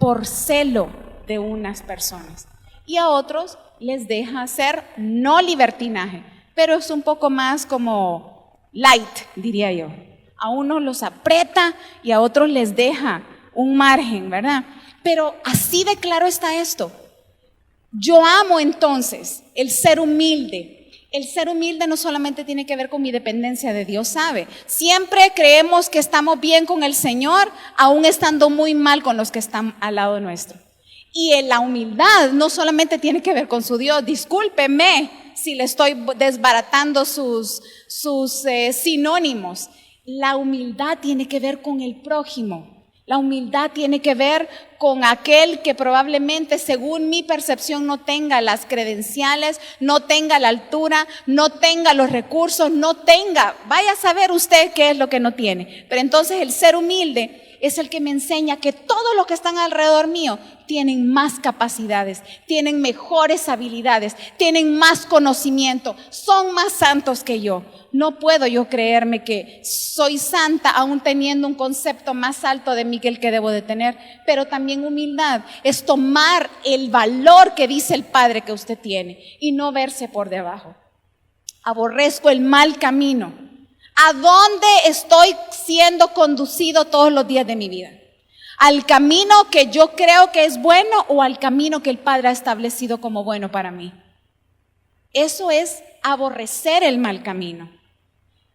por celo de unas personas y a otros les deja hacer no libertinaje, pero es un poco más como light, diría yo. A unos los aprieta y a otros les deja un margen, ¿verdad? Pero así de claro está esto. Yo amo entonces el ser humilde. El ser humilde no solamente tiene que ver con mi dependencia de Dios, ¿sabe? Siempre creemos que estamos bien con el Señor, aún estando muy mal con los que están al lado nuestro. Y la humildad no solamente tiene que ver con su Dios. Discúlpeme si le estoy desbaratando sus sinónimos. La humildad tiene que ver con el prójimo. La humildad tiene que ver con aquel que probablemente, según mi percepción, no tenga las credenciales, no tenga la altura, no tenga los recursos, no tenga, vaya a saber usted qué es lo que no tiene. Pero entonces el ser humilde es el que me enseña que todos los que están alrededor mío tienen más capacidades, tienen mejores habilidades, tienen más conocimiento, son más santos que yo. No puedo yo creerme que soy santa aún teniendo un concepto más alto de mí que el que debo de tener. Pero también humildad es tomar el valor que dice el Padre que usted tiene y no verse por debajo. Aborrezco el mal camino. ¿A dónde estoy siendo conducido todos los días de mi vida? ¿Al camino que yo creo que es bueno o al camino que el Padre ha establecido como bueno para mí? Eso es aborrecer el mal camino.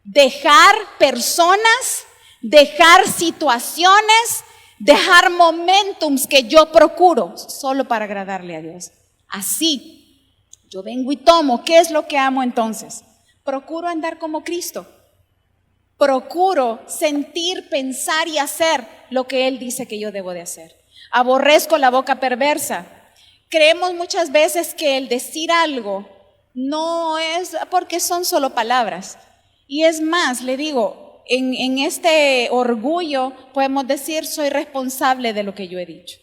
Dejar personas, dejar situaciones, dejar momentums que yo procuro solo para agradarle a Dios. Así, yo vengo y tomo. ¿Qué es lo que amo entonces? Procuro andar como Cristo. Procuro sentir, pensar y hacer lo que Él dice que yo debo de hacer. Aborrezco la boca perversa. Creemos muchas veces que el decir algo no es porque son solo palabras. Y es más, le digo, en este orgullo podemos decir soy responsable de lo que yo he dicho.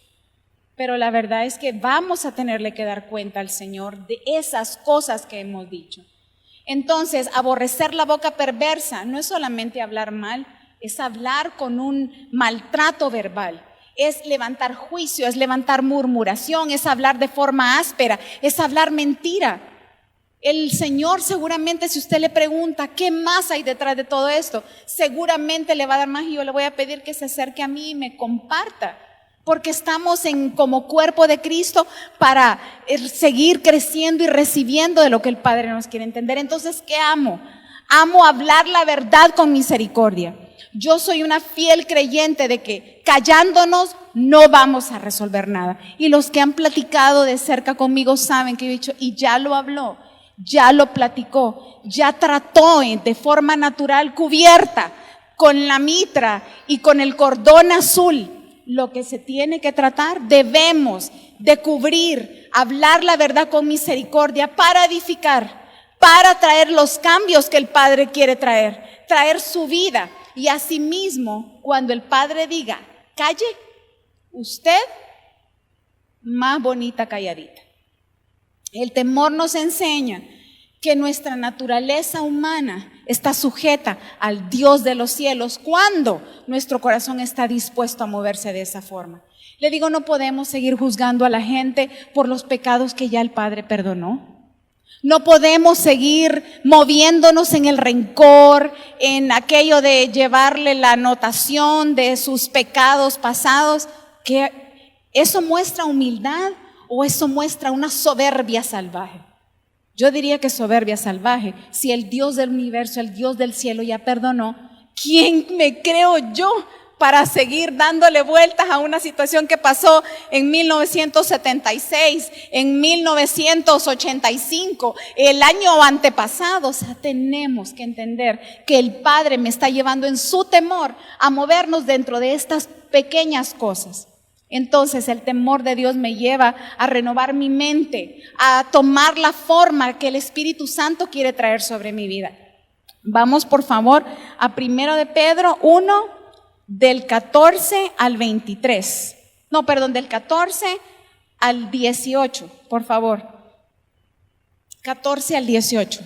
Pero la verdad es que vamos a tenerle que dar cuenta al Señor de esas cosas que hemos dicho. Entonces, aborrecer la boca perversa no es solamente hablar mal, es hablar con un maltrato verbal, es levantar juicio, es levantar murmuración, es hablar de forma áspera, es hablar mentira. El Señor seguramente, si usted le pregunta qué más hay detrás de todo esto, seguramente le va a dar más y yo le voy a pedir que se acerque a mí y me comparta. Porque estamos como cuerpo de Cristo para seguir creciendo y recibiendo de lo que el Padre nos quiere entender. Entonces, ¿qué amo? Amo hablar la verdad con misericordia. Yo soy una fiel creyente de que callándonos no vamos a resolver nada. Y los que han platicado de cerca conmigo saben que yo he dicho, y ya lo habló, ya lo platicó, ya trató de forma natural, cubierta, con la mitra y con el cordón azul. Lo que se tiene que tratar, debemos de cubrir, hablar la verdad con misericordia para edificar, para traer los cambios que el Padre quiere traer su vida. Y asimismo, cuando el Padre diga, calle, usted más bonita calladita. El temor nos enseña que nuestra naturaleza humana está sujeta al Dios de los cielos cuando nuestro corazón está dispuesto a moverse de esa forma. Le digo, no podemos seguir juzgando a la gente por los pecados que ya el Padre perdonó. No podemos seguir moviéndonos en el rencor, en aquello de llevarle la anotación de sus pecados pasados, que eso muestra humildad o eso muestra una soberbia salvaje. Yo diría que soberbia salvaje. Si el Dios del universo, el Dios del cielo ya perdonó, ¿quién me creo yo para seguir dándole vueltas a una situación que pasó en 1976, en 1985, el año antepasado? O sea, tenemos que entender que el Padre me está llevando en su temor a movernos dentro de estas pequeñas cosas. Entonces el temor de Dios me lleva a renovar mi mente, a tomar la forma que el Espíritu Santo quiere traer sobre mi vida. Vamos por favor a 1 de Pedro 1, del 14 al 23. No, perdón, del 14 al 18, por favor. 14 al 18.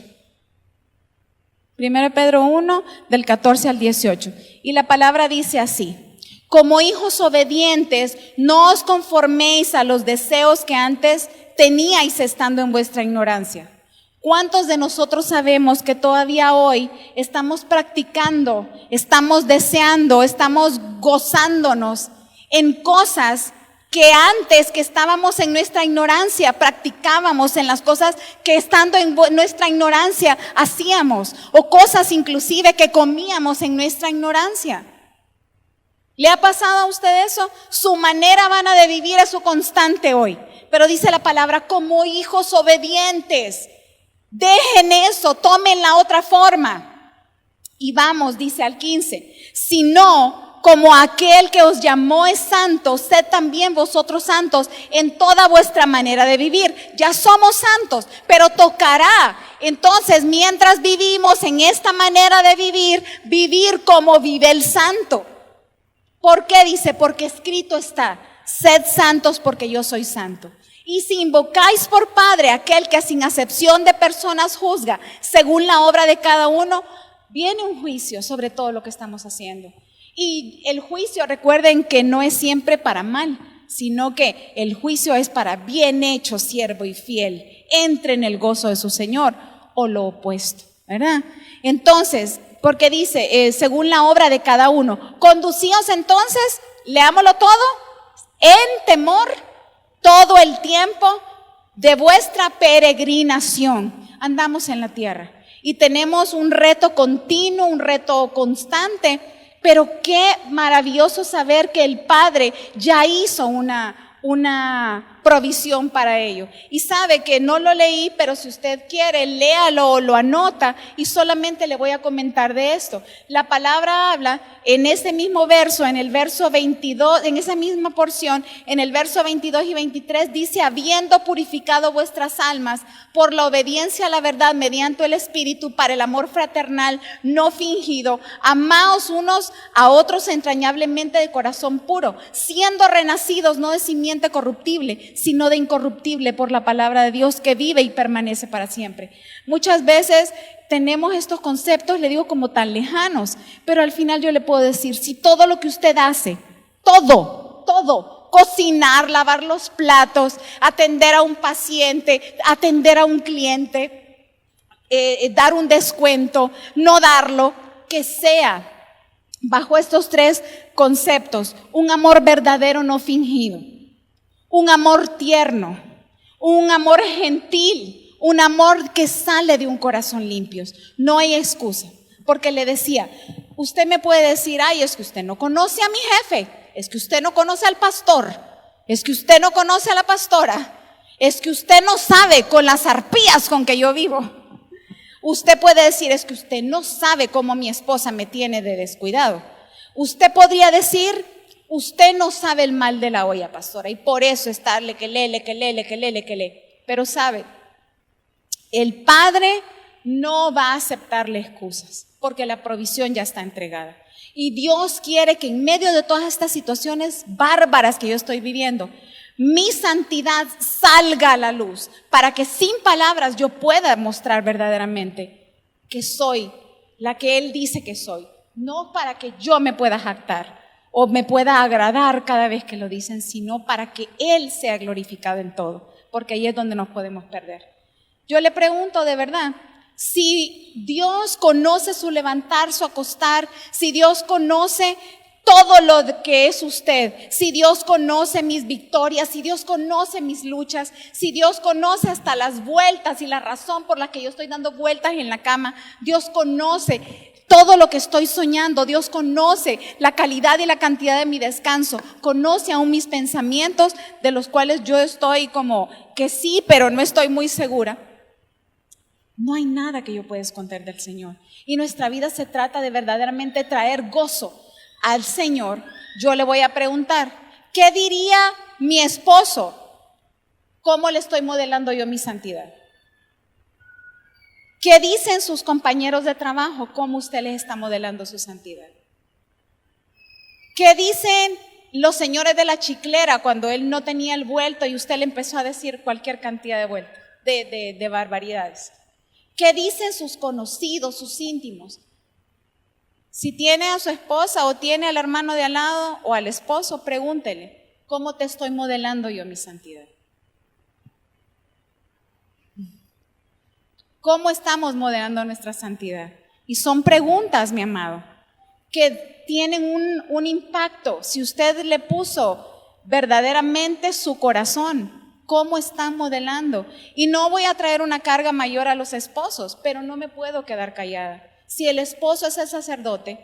1 Pedro 1, del 14 al 18. Y la palabra dice así: como hijos obedientes, no os conforméis a los deseos que antes teníais estando en vuestra ignorancia. ¿Cuántos de nosotros sabemos que todavía hoy estamos practicando, estamos deseando, estamos gozándonos en cosas que antes que estábamos en nuestra ignorancia practicábamos, en las cosas que estando en nuestra ignorancia hacíamos, o cosas inclusive que comíamos en nuestra ignorancia? ¿Le ha pasado a usted eso? Su manera vana de vivir es su constante hoy. Pero dice la palabra, como hijos obedientes, dejen eso, tomen la otra forma. Y vamos, dice al 15, sino como aquel que os llamó es santo, sed también vosotros santos en toda vuestra manera de vivir. Ya somos santos, pero tocará entonces, mientras vivimos en esta manera de vivir, vivir como vive el santo. ¿Por qué dice? Porque escrito está, sed santos porque yo soy santo. Y si invocáis por Padre aquel que sin acepción de personas juzga, según la obra de cada uno, viene un juicio sobre todo lo que estamos haciendo. Y el juicio, recuerden que no es siempre para mal, sino que el juicio es para bien hecho, siervo y fiel. Entre en el gozo de su Señor, o lo opuesto, ¿verdad? Entonces, porque dice, según la obra de cada uno, conducíos entonces, leámoslo todo, en temor, todo el tiempo de vuestra peregrinación. Andamos en la tierra y tenemos un reto continuo, un reto constante, pero qué maravilloso saber que el Padre ya hizo una provisión para ello. Y sabe que no lo leí, pero si usted quiere, léalo o lo anota, y solamente le voy a comentar de esto. La palabra habla en ese mismo verso, en el verso 22, en esa misma porción, en el verso 22 y 23, dice, habiendo purificado vuestras almas por la obediencia a la verdad mediante el Espíritu para el amor fraternal no fingido, amaos unos a otros entrañablemente de corazón puro, siendo renacidos no de simiente corruptible, sino de incorruptible por la palabra de Dios que vive y permanece para siempre. Muchas veces tenemos estos conceptos, le digo, como tan lejanos, pero al final yo le puedo decir, si todo lo que usted hace, todo, cocinar, lavar los platos, atender a un paciente, atender a un cliente, dar un descuento, no darlo, que sea bajo estos tres conceptos: un amor verdadero no fingido, un amor tierno, un amor gentil, un amor que sale de un corazón limpio. No hay excusa, porque le decía, usted me puede decir, ay, es que usted no conoce a mi jefe, es que usted no conoce al pastor, es que usted no conoce a la pastora, es que usted no sabe con las arpías con que yo vivo. Usted puede decir, es que usted no sabe cómo mi esposa me tiene de descuidado. Usted podría decir, usted no sabe el mal de la olla, pastora, y por eso estarle que lee. Pero sabe, el Padre no va a aceptarle excusas, porque la provisión ya está entregada. Y Dios quiere que en medio de todas estas situaciones bárbaras que yo estoy viviendo, mi santidad salga a la luz, para que sin palabras yo pueda mostrar verdaderamente que soy la que Él dice que soy. No para que yo me pueda jactar o me pueda agradar cada vez que lo dicen, sino para que Él sea glorificado en todo, porque ahí es donde nos podemos perder. Yo le pregunto de verdad, si Dios conoce su levantar, su acostar, si Dios conoce todo lo que es usted, si Dios conoce mis victorias, si Dios conoce mis luchas, si Dios conoce hasta las vueltas y la razón por la que yo estoy dando vueltas en la cama, Dios conoce todo lo que estoy soñando, Dios conoce la calidad y la cantidad de mi descanso, conoce aún mis pensamientos de los cuales yo estoy como que sí, pero no estoy muy segura. No hay nada que yo pueda esconder del Señor. Y nuestra vida se trata de verdaderamente traer gozo al Señor. Yo le voy a preguntar, ¿qué diría mi esposo? ¿Cómo le estoy modelando yo mi santidad? ¿Qué dicen sus compañeros de trabajo? ¿Cómo usted les está modelando su santidad? ¿Qué dicen los señores de la chiclera cuando él no tenía el vuelto y usted le empezó a decir cualquier cantidad de vueltas, de barbaridades? ¿Qué dicen sus conocidos, sus íntimos? Si tiene a su esposa o tiene al hermano de al lado o al esposo, pregúntele, ¿cómo te estoy modelando yo mi santidad? ¿Cómo estamos modelando nuestra santidad? Y son preguntas, mi amado, que tienen un impacto. Si usted le puso verdaderamente su corazón, ¿cómo están modelando? Y no voy a traer una carga mayor a los esposos, pero no me puedo quedar callada. Si el esposo es el sacerdote,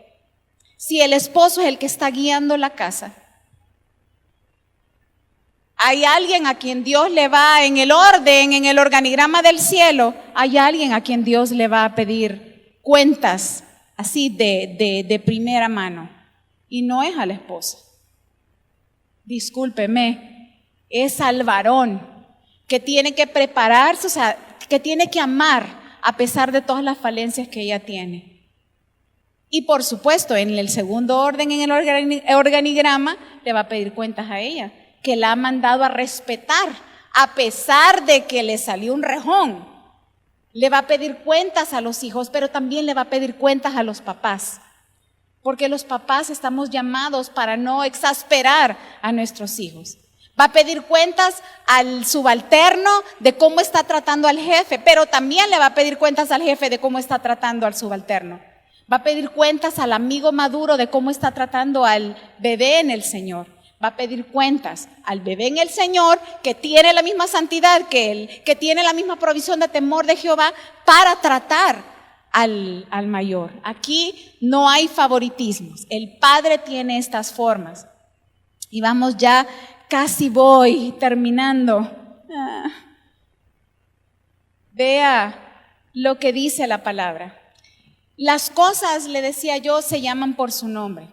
si el esposo es el que está guiando la casa, hay alguien a quien Dios le va en el orden, en el organigrama del cielo, hay alguien a quien Dios le va a pedir cuentas así de primera mano, y no es a la esposa. Discúlpeme, es al varón que tiene que prepararse, o sea, que tiene que amar a pesar de todas las falencias que ella tiene. Y por supuesto, en el segundo orden, en el organigrama, le va a pedir cuentas a ella, que la ha mandado a respetar, a pesar de que le salió un rejón. Le va a pedir cuentas a los hijos, pero también le va a pedir cuentas a los papás, porque los papás estamos llamados para no exasperar a nuestros hijos. Va a pedir cuentas al subalterno de cómo está tratando al jefe, pero también le va a pedir cuentas al jefe de cómo está tratando al subalterno. Va a pedir cuentas al amigo maduro de cómo está tratando al bebé en el Señor. Va a pedir cuentas al bebé en el Señor que tiene la misma santidad que él, que tiene la misma provisión de temor de Jehová para tratar al mayor. Aquí no hay favoritismos. El Padre tiene estas formas. Y vamos ya, casi voy terminando. Vea lo que dice la palabra. Las cosas, le decía yo, se llaman por su nombre.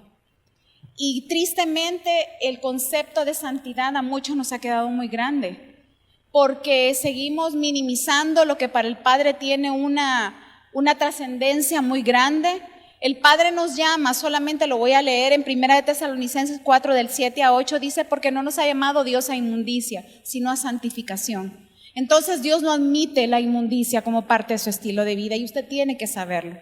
Y tristemente el concepto de santidad a muchos nos ha quedado muy grande, porque seguimos minimizando lo que para el Padre tiene una trascendencia muy grande. El Padre nos llama, solamente lo voy a leer en 1 de Tesalonicenses 4 del 7 a 8, dice, porque no nos ha llamado Dios a inmundicia, sino a santificación. Entonces Dios no admite la inmundicia como parte de su estilo de vida y usted tiene que saberlo.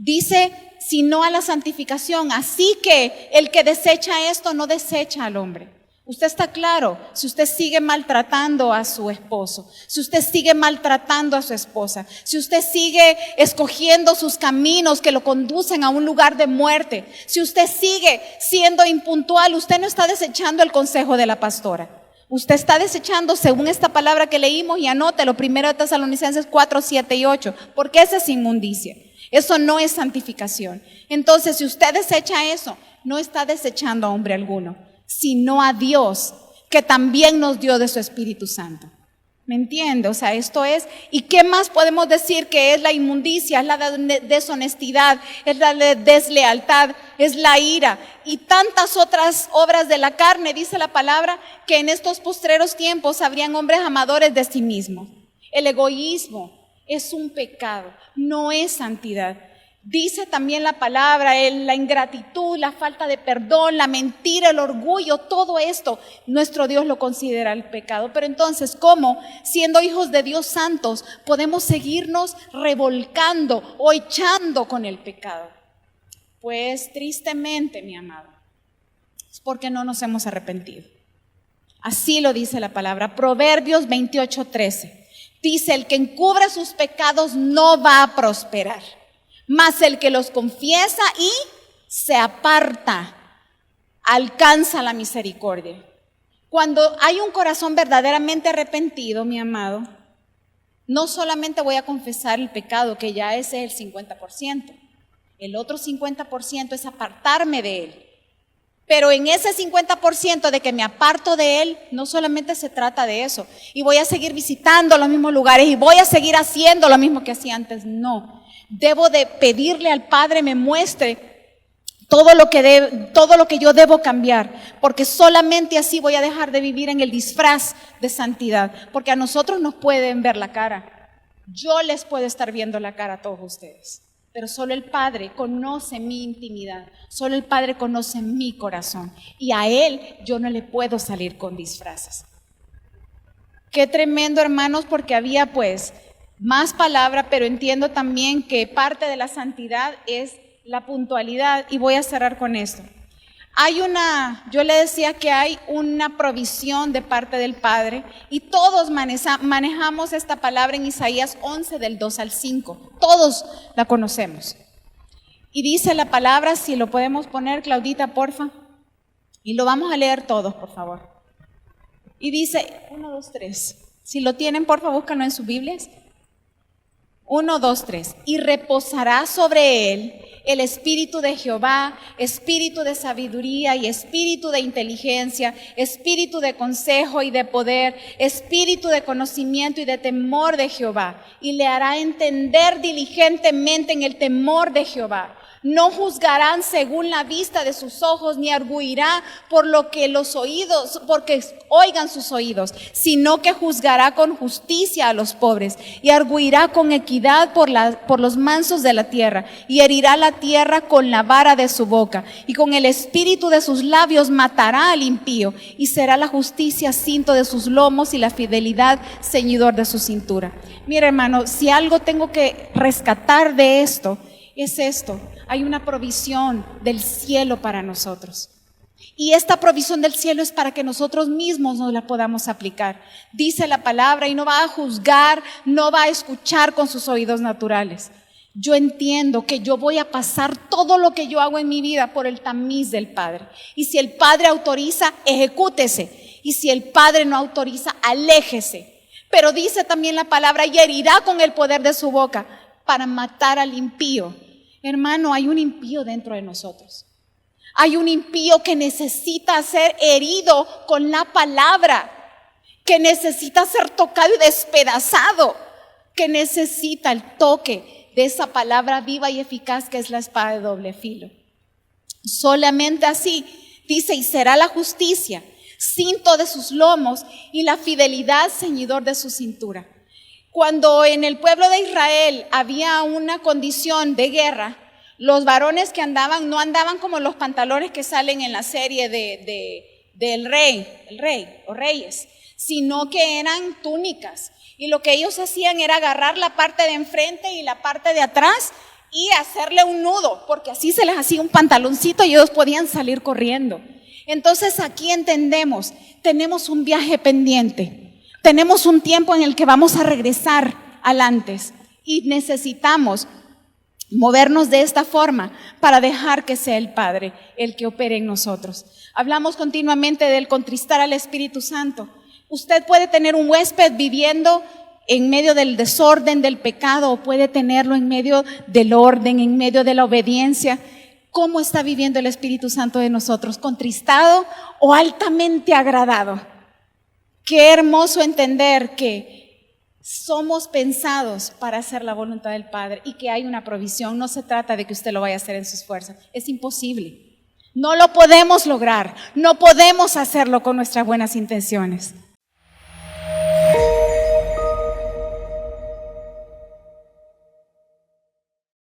Dice, sino a la santificación. Así que el que desecha esto no desecha al hombre. Usted está claro, si usted sigue maltratando a su esposo, si usted sigue maltratando a su esposa, si usted sigue escogiendo sus caminos que lo conducen a un lugar de muerte, si usted sigue siendo impuntual, usted no está desechando el consejo de la pastora. Usted está desechando, según esta palabra que leímos, y anótelo, 1 de Tesalonicenses 4, 7 y 8, porque esa es inmundicia. Eso no es santificación. Entonces, si usted desecha eso, no está desechando a hombre alguno, sino a Dios, que también nos dio de su Espíritu Santo. ¿Me entiende? O sea, esto es, ¿y qué más podemos decir que es la inmundicia? Es la deshonestidad, es la deslealtad, es la ira y tantas otras obras de la carne, dice la palabra, que en estos postreros tiempos habrían hombres amadores de sí mismos. El egoísmo es un pecado, no es santidad. Dice también la palabra, la ingratitud, la falta de perdón, la mentira, el orgullo, todo esto, nuestro Dios lo considera el pecado. Pero entonces, ¿cómo, siendo hijos de Dios santos, podemos seguirnos revolcando o echando con el pecado? Pues tristemente, mi amado, es porque no nos hemos arrepentido. Así lo dice la palabra, Proverbios 28:13. Dice, el que encubre sus pecados no va a prosperar, mas el que los confiesa y se aparta, alcanza la misericordia. Cuando hay un corazón verdaderamente arrepentido, mi amado, no solamente voy a confesar el pecado, que ya ese es el 50%, el otro 50% es apartarme de él. Pero en ese 50% de que me aparto de él, no solamente se trata de eso, y voy a seguir visitando los mismos lugares, y voy a seguir haciendo lo mismo que hacía antes, no. Debo de pedirle al Padre me muestre todo lo que yo debo cambiar, porque solamente así voy a dejar de vivir en el disfraz de santidad, porque a nosotros nos pueden ver la cara. Yo les puedo estar viendo la cara a todos ustedes, pero solo el Padre conoce mi intimidad, solo el Padre conoce mi corazón, y a Él yo no le puedo salir con disfraces. Qué tremendo, hermanos, porque había pues más palabra, pero entiendo también que parte de la santidad es la puntualidad, y voy a cerrar con esto. Yo le decía que hay una provisión de parte del Padre, y todos manejamos esta palabra en Isaías 11 del 2 al 5, todos la conocemos. Y dice la palabra, si lo podemos poner, Claudita, porfa, y lo vamos a leer todos, por favor. Y dice, 1, 2, 3, si lo tienen, porfa, búscanlo en sus Biblias. 1, 2, 3, y reposará sobre él el espíritu de Jehová, espíritu de sabiduría y espíritu de inteligencia, espíritu de consejo y de poder, espíritu de conocimiento y de temor de Jehová, y le hará entender diligentemente en el temor de Jehová. No juzgarán según la vista de sus ojos, ni arguirá por lo que porque oigan sus oídos, sino que juzgará con justicia a los pobres, y arguirá con equidad por los mansos de la tierra, y herirá la tierra con la vara de su boca, y con el espíritu de sus labios matará al impío, y será la justicia cinto de sus lomos, y la fidelidad ceñidor de su cintura. Mira, hermano, si algo tengo que rescatar de esto, es esto: hay una provisión del cielo para nosotros. Y esta provisión del cielo es para que nosotros mismos nos la podamos aplicar. Dice la palabra, y no va a juzgar, no va a escuchar con sus oídos naturales. Yo entiendo que yo voy a pasar todo lo que yo hago en mi vida por el tamiz del Padre. Y si el Padre autoriza, ejecútese. Y si el Padre no autoriza, aléjese. Pero dice también la palabra, y herirá con el poder de su boca para matar al impío. Hermano, hay un impío dentro de nosotros. Hay un impío que necesita ser herido con la palabra, que necesita ser tocado y despedazado, que necesita el toque de esa palabra viva y eficaz que es la espada de doble filo. Solamente así, dice, y será la justicia cinto de sus lomos y la fidelidad ceñidor de su cintura. Cuando en el pueblo de Israel había una condición de guerra, los varones que andaban no andaban como los pantalones que salen en la serie del rey o reyes, sino que eran túnicas. Y lo que ellos hacían era agarrar la parte de enfrente y la parte de atrás y hacerle un nudo, porque así se les hacía un pantaloncito y ellos podían salir corriendo. Entonces aquí entendemos, tenemos un viaje pendiente. Tenemos un tiempo en el que vamos a regresar al antes, y necesitamos movernos de esta forma para dejar que sea el Padre el que opere en nosotros. Hablamos continuamente del contristar al Espíritu Santo. Usted puede tener un huésped viviendo en medio del desorden, del pecado, o puede tenerlo en medio del orden, en medio de la obediencia. ¿Cómo está viviendo el Espíritu Santo de nosotros? ¿Contristado o altamente agradado? Qué hermoso entender que somos pensados para hacer la voluntad del Padre y que hay una provisión. No se trata de que usted lo vaya a hacer en sus fuerzas. Es imposible. No lo podemos lograr. No podemos hacerlo con nuestras buenas intenciones.